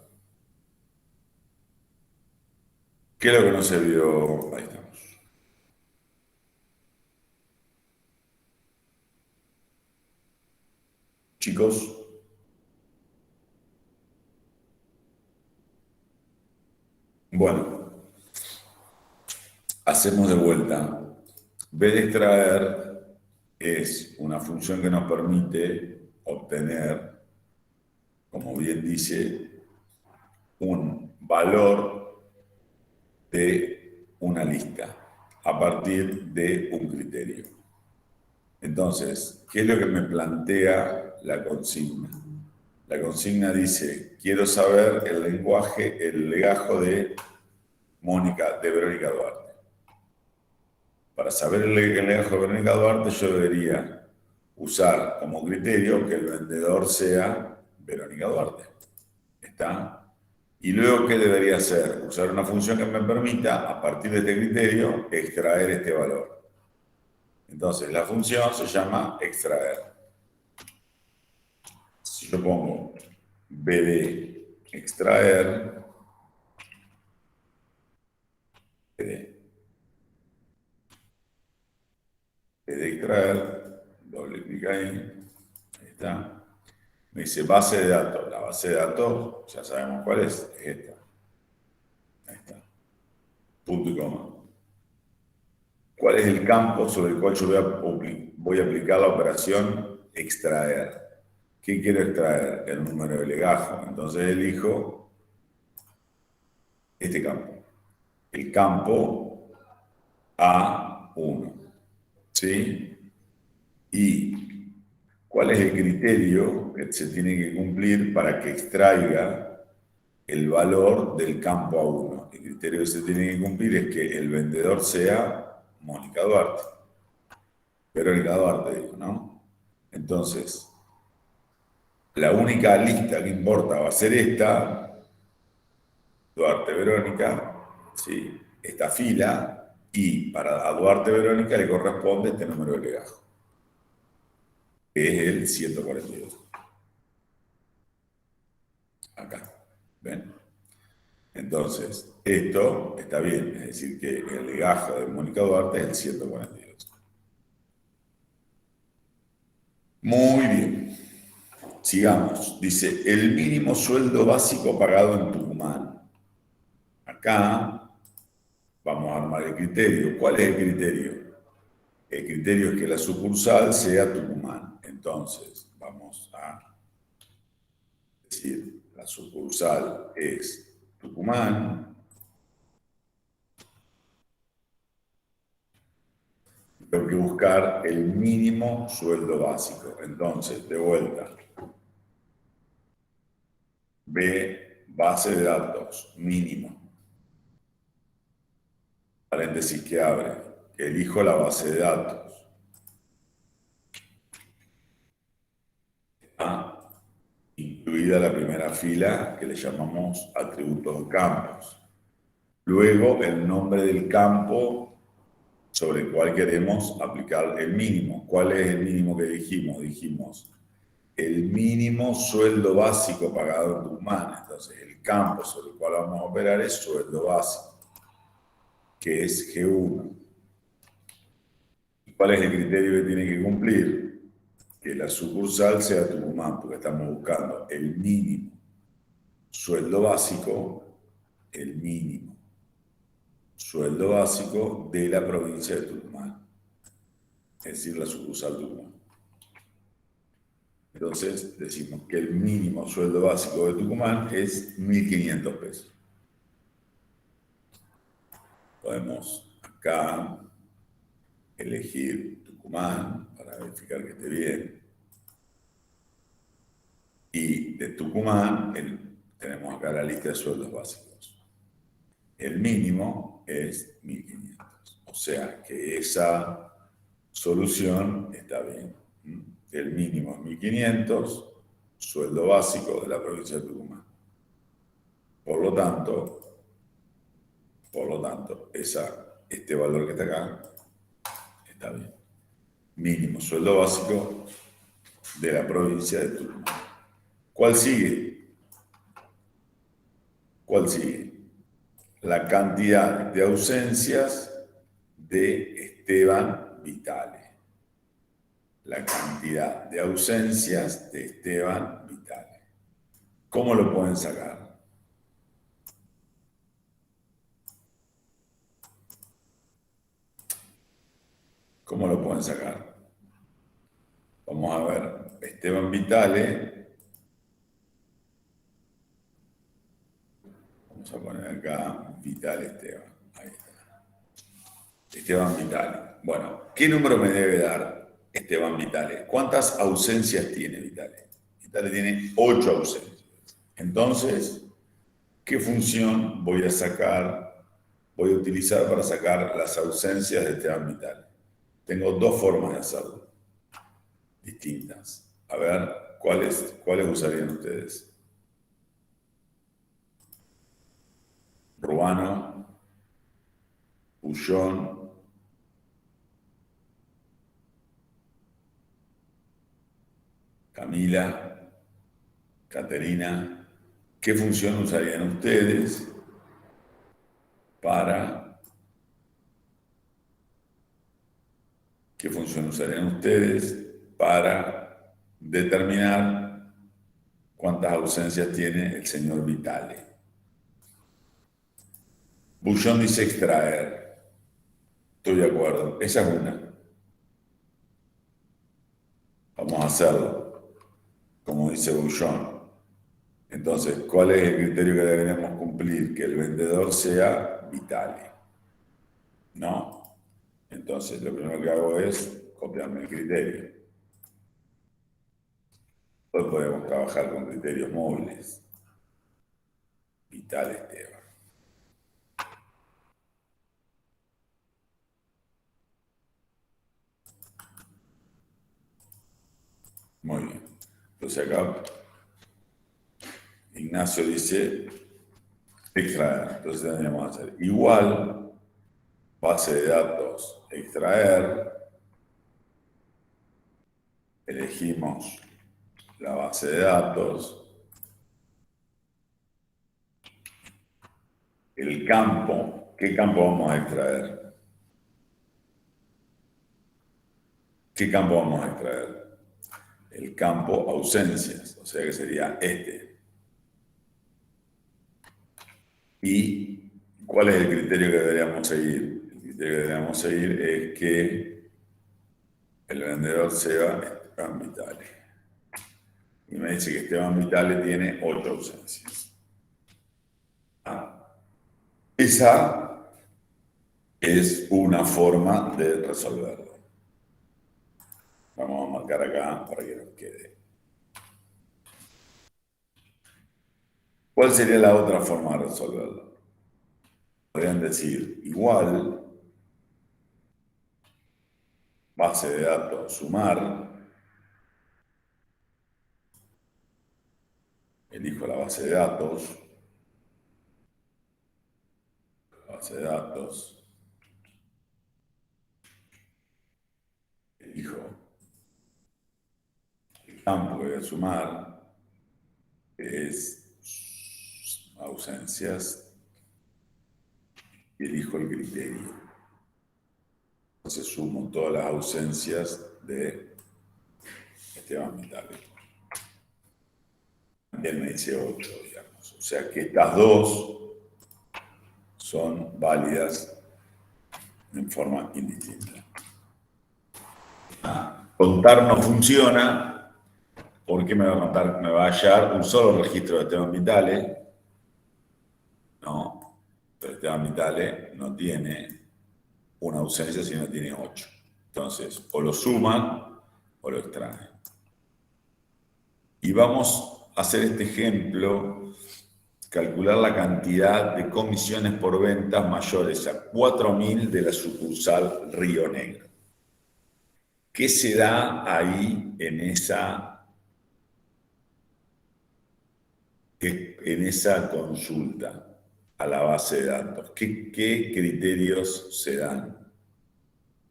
¿Qué es lo que no se vio? Ahí estamos. Chicos, bueno, hacemos de vuelta. B de extraer es una función que nos permite obtener, como bien dice, un valor de una lista a partir de un criterio. Entonces, ¿qué es lo que me plantea la consigna? La consigna dice, quiero saber el lenguaje, el legajo de Verónica Duarte. Para saber el legajo de Verónica Duarte, yo debería usar como criterio que el vendedor sea Verónica Duarte. ¿Está? Y luego, ¿qué debería hacer? Usar una función que me permita, a partir de este criterio, extraer este valor. Entonces, la función se llama extraer. Si yo pongo bd extraer, bd extraer, doble clic ahí está. Me dice base de datos. La base de datos, ya sabemos cuál es esta. Ahí está. Punto y coma. ¿Cuál es el campo sobre el cual yo voy a aplicar la operación extraer? ¿Qué quiero extraer? El número de legajo. Entonces elijo este campo. El campo A1. ¿Sí? ¿Y cuál es el criterio que se tiene que cumplir para que extraiga el valor del campo A1? El criterio que se tiene que cumplir es que el vendedor sea Mónica Duarte. Verónica Duarte, dijo, ¿no? Entonces, la única lista que importa va a ser esta, Duarte Verónica, ¿sí? Esta fila, y para a Duarte Verónica le corresponde este número de legajo, que es el 142. Acá, ¿ven? Entonces, esto está bien, es decir, que el legajo de Mónica Duarte es el 142. Muy bien. Sigamos. Dice, el mínimo sueldo básico pagado en Tucumán. Acá vamos a armar el criterio. ¿Cuál es el criterio? El criterio es que la sucursal sea Tucumán. Entonces, vamos a decir, la sucursal es Tucumán. Tengo que buscar el mínimo sueldo básico. Entonces, de vuelta. B, base de datos, mínimo. Paréntesis que abre. Elijo la base de datos. A, incluida la primera fila que le llamamos atributos de campos. Luego, el nombre del campo sobre el cual queremos aplicar el mínimo. ¿Cuál es el mínimo que dijimos? Dijimos el mínimo sueldo básico pagado en Tucumán. Entonces, el campo sobre el cual vamos a operar es sueldo básico, que es G1. ¿Cuál es el criterio que tiene que cumplir? que la sucursal sea Tucumán, porque estamos buscando el mínimo sueldo básico, el mínimo sueldo básico de la provincia de Tucumán, es decir, la sucursal Tucumán. Entonces decimos que el mínimo sueldo básico de Tucumán es 1.500 pesos. Podemos acá elegir Tucumán para verificar que esté bien. Y de Tucumán tenemos acá la lista de sueldos básicos. El mínimo es 1.500. O sea que esa solución está bien. El mínimo es 1.500, sueldo básico de la provincia de Tucumán. Por lo tanto, este valor que está acá está bien. Mínimo sueldo básico de la provincia de Tucumán. ¿Cuál sigue? ¿Cuál sigue? La cantidad de ausencias de Esteban Vitale. La cantidad de ausencias de Esteban Vitale. ¿Cómo lo pueden sacar? ¿Cómo lo pueden sacar? Vamos a ver, Esteban Vitale. Vamos a poner acá Vitale Esteban. Ahí está. Esteban Vitale. Bueno, ¿qué número me debe dar Esteban Vitale? ¿Cuántas ausencias tiene Vitale? Vitale tiene 8 ausencias. Entonces, ¿qué función voy a sacar? Voy a utilizar para sacar las ausencias de Esteban Vitale. Tengo dos formas de hacerlo, distintas. A ver, ¿cuáles usarían ustedes? Ruano, Pullón, Camila, Caterina. ¿Qué función usarían ustedes para determinar cuántas ausencias tiene el señor Vitale? Bullón dice extraer. Estoy de acuerdo. Esa es una. Vamos a hacerlo, como dice Bullón. Entonces, ¿cuál es el criterio que deberíamos cumplir? Que el vendedor sea Vitale. ¿No? Entonces, lo primero que hago es copiarme el criterio. Hoy podemos trabajar con criterios móviles. Vitale Esteban. Muy bien. Entonces acá Ignacio dice extraer. Entonces tendríamos que hacer igual, base de datos, extraer. Elegimos la base de datos. El campo, ¿qué campo vamos a extraer? ¿Qué campo vamos a extraer? El campo ausencias, o sea que sería este. ¿Y cuál es el criterio que deberíamos seguir? El criterio que deberíamos seguir es que el vendedor sea Esteban Vitale. Y me dice que Esteban Vitale tiene 8 ausencias. Esa es una forma de resolverlo. Vamos a marcar acá para que nos quede. ¿Cuál sería la otra forma de resolverlo? Podrían decir igual, base de datos, sumar. Elijo la base de datos. Base de datos. Elijo el campo que voy a sumar, que es ausencias. Y elijo el criterio. Entonces sumo todas las ausencias de Esteban Vitale. Él me dice 8, digamos. O sea que estas dos son válidas en forma indistinta. Contar no funciona porque me va a contar, me va a hallar un solo registro de Esteban Vitale. No, pero Esteban Vitale no tiene una ausencia, sino tiene 8. Entonces, o lo suman o lo extraen. Y vamos a hacer este ejemplo, calcular la cantidad de comisiones por ventas mayores a 4.000 de la sucursal Río Negro. ¿Qué se da ahí en esa consulta a la base de datos? ¿Qué criterios se dan?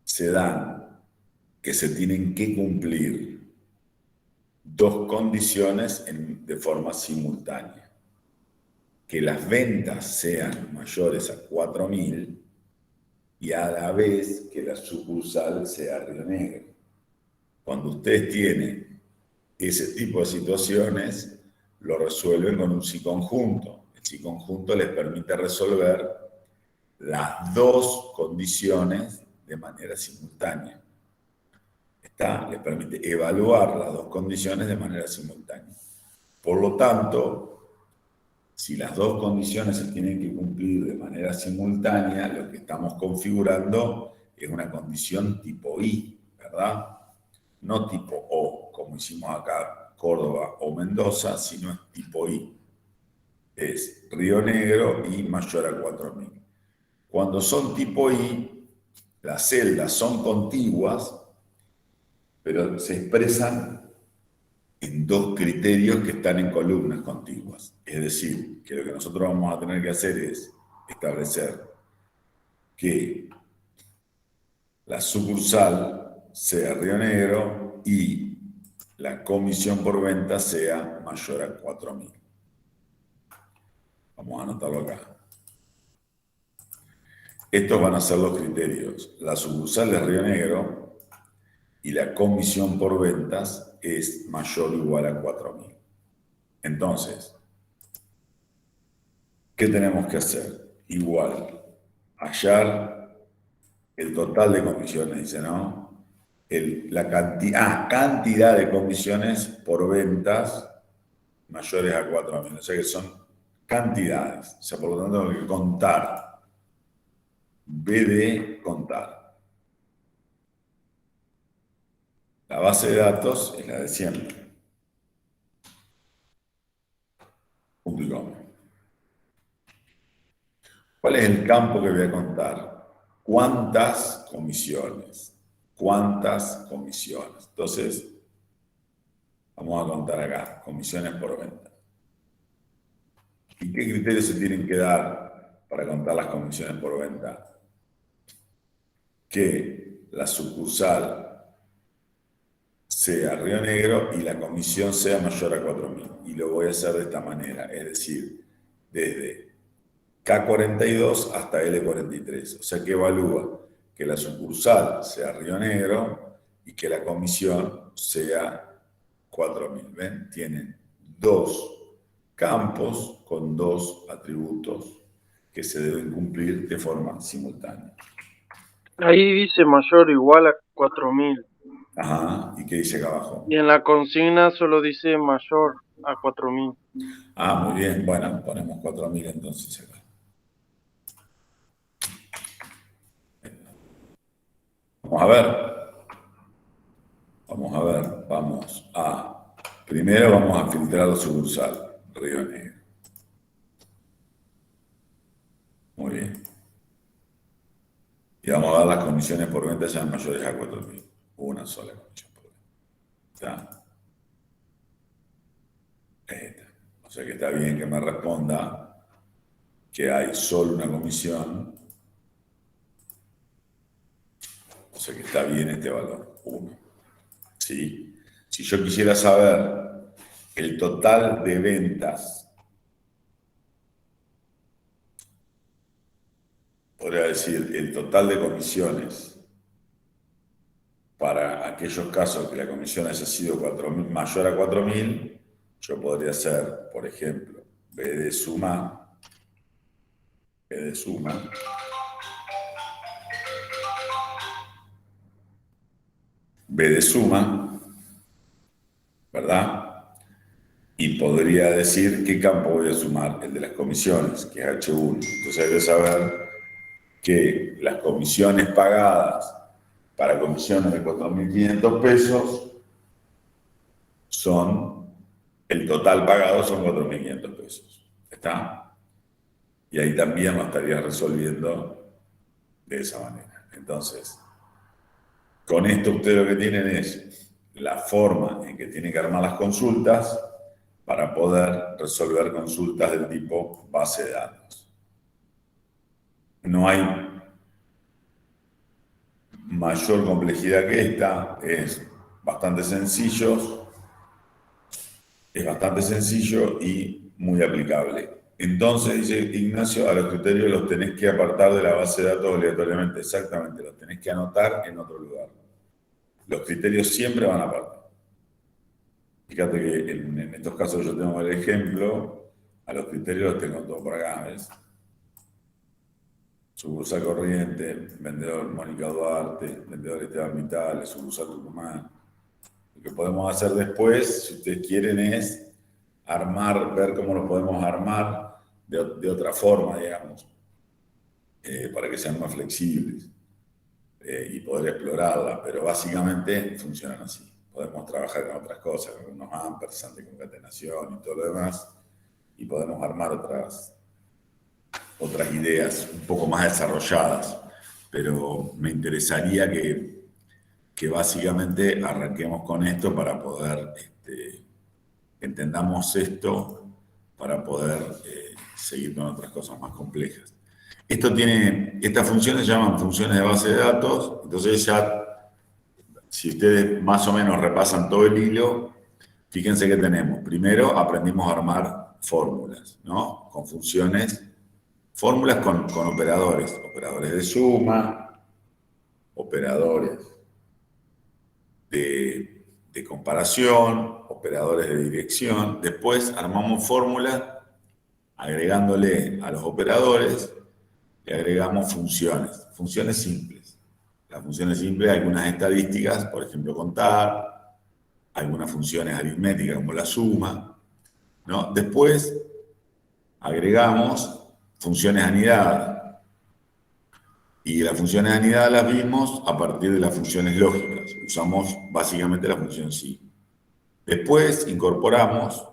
Se dan que se tienen que cumplir dos condiciones de forma simultánea. Que las ventas sean mayores a 4.000 y a la vez que la sucursal sea Río Negro. Cuando ustedes tienen ese tipo de situaciones, lo resuelven con un sí conjunto. El sí conjunto les permite resolver las dos condiciones de manera simultánea. Les permite evaluar las dos condiciones de manera simultánea. Por lo tanto, si las dos condiciones se tienen que cumplir de manera simultánea, lo que estamos configurando es una condición tipo I, ¿verdad? No tipo O, como hicimos acá, Córdoba o Mendoza, sino es tipo I. Es Río Negro y mayor a 4.000. Cuando son tipo I, las celdas son contiguas, pero se expresan en dos criterios que están en columnas contiguas. Es decir, que lo que nosotros vamos a tener que hacer es establecer que la sucursal sea Río Negro y la comisión por venta sea mayor a 4.000. Vamos a anotarlo acá. Estos van a ser los criterios. La sucursal de Río Negro y la comisión por ventas es mayor o igual a 4.000. Entonces, ¿qué tenemos que hacer? Igual, hallar el total de comisiones, dice, ¿no? La cantidad de comisiones por ventas mayores a 4.000. O sea que son cantidades. O sea, por lo tanto, tengo que contar. B de contar. La base de datos es la de siempre. Punto y coma. ¿Cuál es el campo que voy a contar? ¿Cuántas comisiones? ¿Cuántas comisiones? Entonces, vamos a contar acá, comisiones por venta. ¿Y qué criterios se tienen que dar para contar las comisiones por venta? Que la sucursal sea Río Negro y la comisión sea mayor a 4.000. Y lo voy a hacer de esta manera, es decir, desde K42 hasta L43. O sea que evalúa que la sucursal sea Río Negro y que la comisión sea 4.000. ¿Ven? Tienen dos campos con dos atributos que se deben cumplir de forma simultánea. Ahí dice mayor o igual a 4.000. Ajá, ¿y qué dice acá abajo? Y en la consigna solo dice mayor a 4.000. Ah, muy bien, bueno, ponemos 4.000 entonces acá. Vamos a ver. Primero vamos a filtrar la sucursal, Río Negro. Muy bien. Y vamos a dar las comisiones por venta sean mayores a 4.000. Una sola comisión por venta. ¿Está? Esta. O sea que está bien que me responda que hay solo una comisión. O sea que está bien este valor, 1. ¿Sí? Si yo quisiera saber el total de ventas, podría decir el total de comisiones para aquellos casos que la comisión haya sido mayor a 4.000, yo podría hacer, por ejemplo, B de suma, B de suma, B de suma, ¿verdad? Y podría decir qué campo voy a sumar, el de las comisiones, que es H1. Entonces hay que saber que las comisiones pagadas para comisiones de 4.500 pesos el total pagado son 4.500 pesos. ¿Está? Y ahí también lo estaría resolviendo de esa manera. Entonces, con esto ustedes lo que tienen es la forma en que tienen que armar las consultas para poder resolver consultas del tipo base de datos. No hay mayor complejidad que esta, es bastante sencillo y muy aplicable. Entonces, dice Ignacio, a los criterios los tenés que apartar de la base de datos obligatoriamente. Exactamente, los tenés que anotar en otro lugar. Los criterios siempre van aparte. Fíjate que en estos casos yo tengo el ejemplo, a los criterios los tengo todos por acá, ¿ves? Sucursal Corriente, vendedor Mónica Duarte, vendedor Esteban Vitales, sucursal Tucumán. Lo que podemos hacer después, si ustedes quieren, es ver cómo lo podemos armar de otra forma, digamos, para que sean más flexibles y poder explorarla, pero básicamente funcionan así. Podemos trabajar con otras cosas, con unos ampersand de concatenación y todo lo demás, y podemos armar otras ideas un poco más desarrolladas, pero me interesaría que básicamente arranquemos con esto para poder, entendamos esto, para poder seguir con otras cosas más complejas. Estas funciones se llaman funciones de base de datos, entonces ya, si ustedes más o menos repasan todo el hilo, fíjense que tenemos, primero aprendimos a armar fórmulas, ¿no? Con funciones, fórmulas con operadores de suma, operadores de comparación, operadores de dirección. Después armamos fórmulas agregándole a los operadores y agregamos funciones simples. Las funciones simples, algunas estadísticas, por ejemplo, contar, algunas funciones aritméticas como la suma, ¿no? Después agregamos funciones anidadas. Y las funciones anidadas las vimos a partir de las funciones lógicas. Usamos básicamente la función sí. Después incorporamos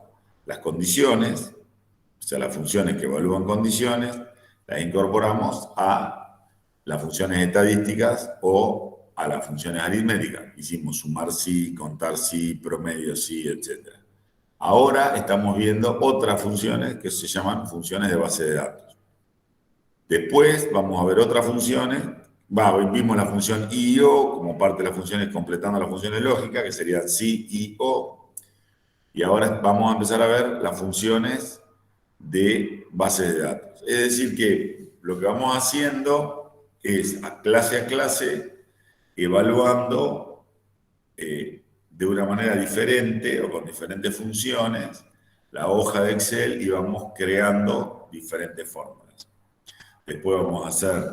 las condiciones, o sea, las funciones que evalúan condiciones, las incorporamos a las funciones estadísticas o a las funciones aritméticas. Hicimos sumar sí, contar sí, promedio sí, etc. Ahora estamos viendo otras funciones que se llaman funciones de base de datos. Después vamos a ver otras funciones. Vimos la función I y O como parte de las funciones completando las funciones lógicas, que serían sí y O. Y ahora vamos a empezar a ver las funciones de bases de datos. Es decir que lo que vamos haciendo es a clase evaluando de una manera diferente o con diferentes funciones la hoja de Excel y vamos creando diferentes fórmulas. Después vamos a hacer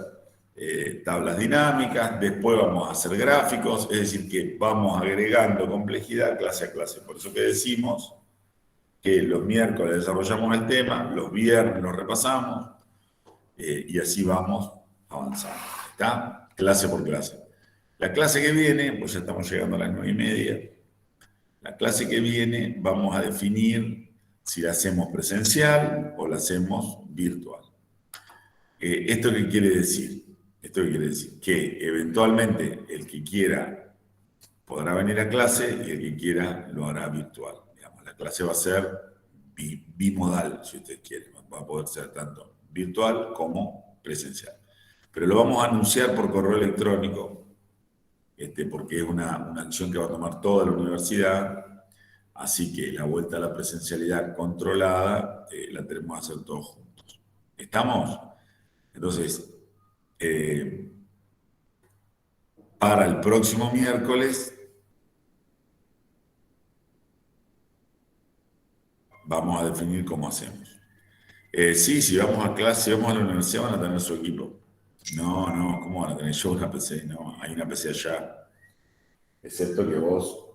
tablas dinámicas, después vamos a hacer gráficos, es decir que vamos agregando complejidad clase a clase. Por eso que decimos que los miércoles desarrollamos el tema, los viernes lo repasamos y así vamos avanzando. ¿Está? Clase por clase. La clase que viene, pues ya estamos llegando a las 9:30, la clase que viene vamos a definir si la hacemos presencial o la hacemos virtual. ¿Esto qué quiere decir? Esto quiere decir que eventualmente el que quiera podrá venir a clase y el que quiera lo hará virtual. Digamos, la clase va a ser bimodal, si ustedes quieren. Va a poder ser tanto virtual como presencial. Pero lo vamos a anunciar por correo electrónico, porque es una acción que va a tomar toda la universidad. Así que la vuelta a la presencialidad controlada la tenemos que hacer todos juntos. ¿Estamos? Entonces, para el próximo miércoles vamos a definir cómo hacemos. Sí, si vamos a clase, si vamos a la universidad van a tener su equipo. No, ¿cómo van a tener? Yo una PC, no, hay una PC allá. Excepto que vos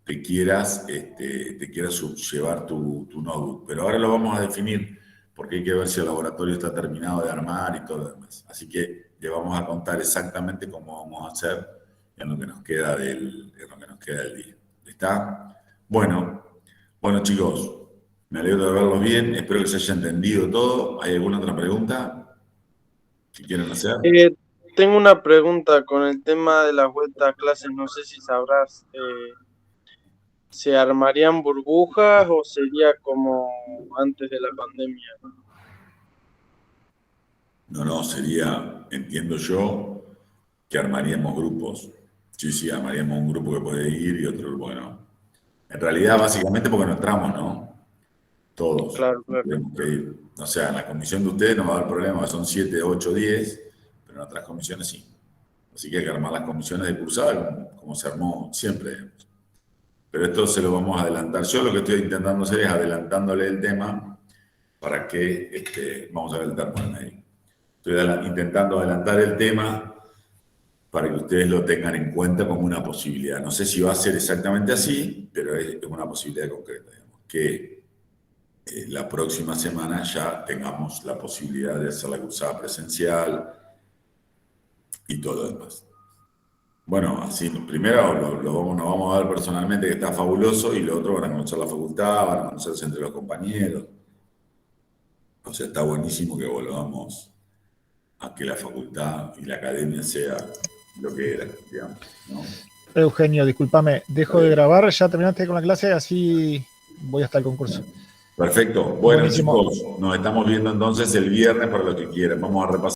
te quieras llevar tu notebook. Pero ahora lo vamos a definir porque hay que ver si el laboratorio está terminado de armar y todo lo demás. Así que le vamos a contar exactamente cómo vamos a hacer en lo que nos queda del día. ¿Está? Bueno, chicos, me alegro de verlos bien. Espero que se haya entendido todo. ¿Hay alguna otra pregunta que quieran hacer? Tengo una pregunta con el tema de la vuelta a clases. No sé si sabrás, ¿se armarían burbujas o sería como antes de la pandemia? No, sería, entiendo yo, que armaríamos grupos. Sí, armaríamos un grupo que puede ir y otro grupo que no. En realidad, básicamente porque no entramos, ¿no? Todos. Claro. Tenemos que ir. O sea, en la comisión de ustedes no va a haber problema, son 7, 8, 10, pero en otras comisiones sí. Así que hay que armar las comisiones de cursada como se armó siempre. Pero esto se lo vamos a adelantar. Yo lo que estoy intentando hacer es adelantándole el tema para que, vamos a ver el termo ahí. Estoy intentando adelantar el tema para que ustedes lo tengan en cuenta como una posibilidad. No sé si va a ser exactamente así, pero es una posibilidad concreta, digamos, que la próxima semana ya tengamos la posibilidad de hacer la cursada presencial y todo lo demás. Bueno, así, primero nos vamos a ver personalmente, que está fabuloso, y lo otro van a conocer la facultad, van a conocerse entre los compañeros. O sea, está buenísimo que volvamos a que la facultad y la academia sea lo que era, digamos, ¿no? Eugenio, discúlpame, dejo de grabar, ya terminaste con la clase, así voy hasta el concurso. Perfecto. Bueno, Buenísimo. chicos, nos estamos viendo entonces el viernes para lo que quieran. Vamos a repasar.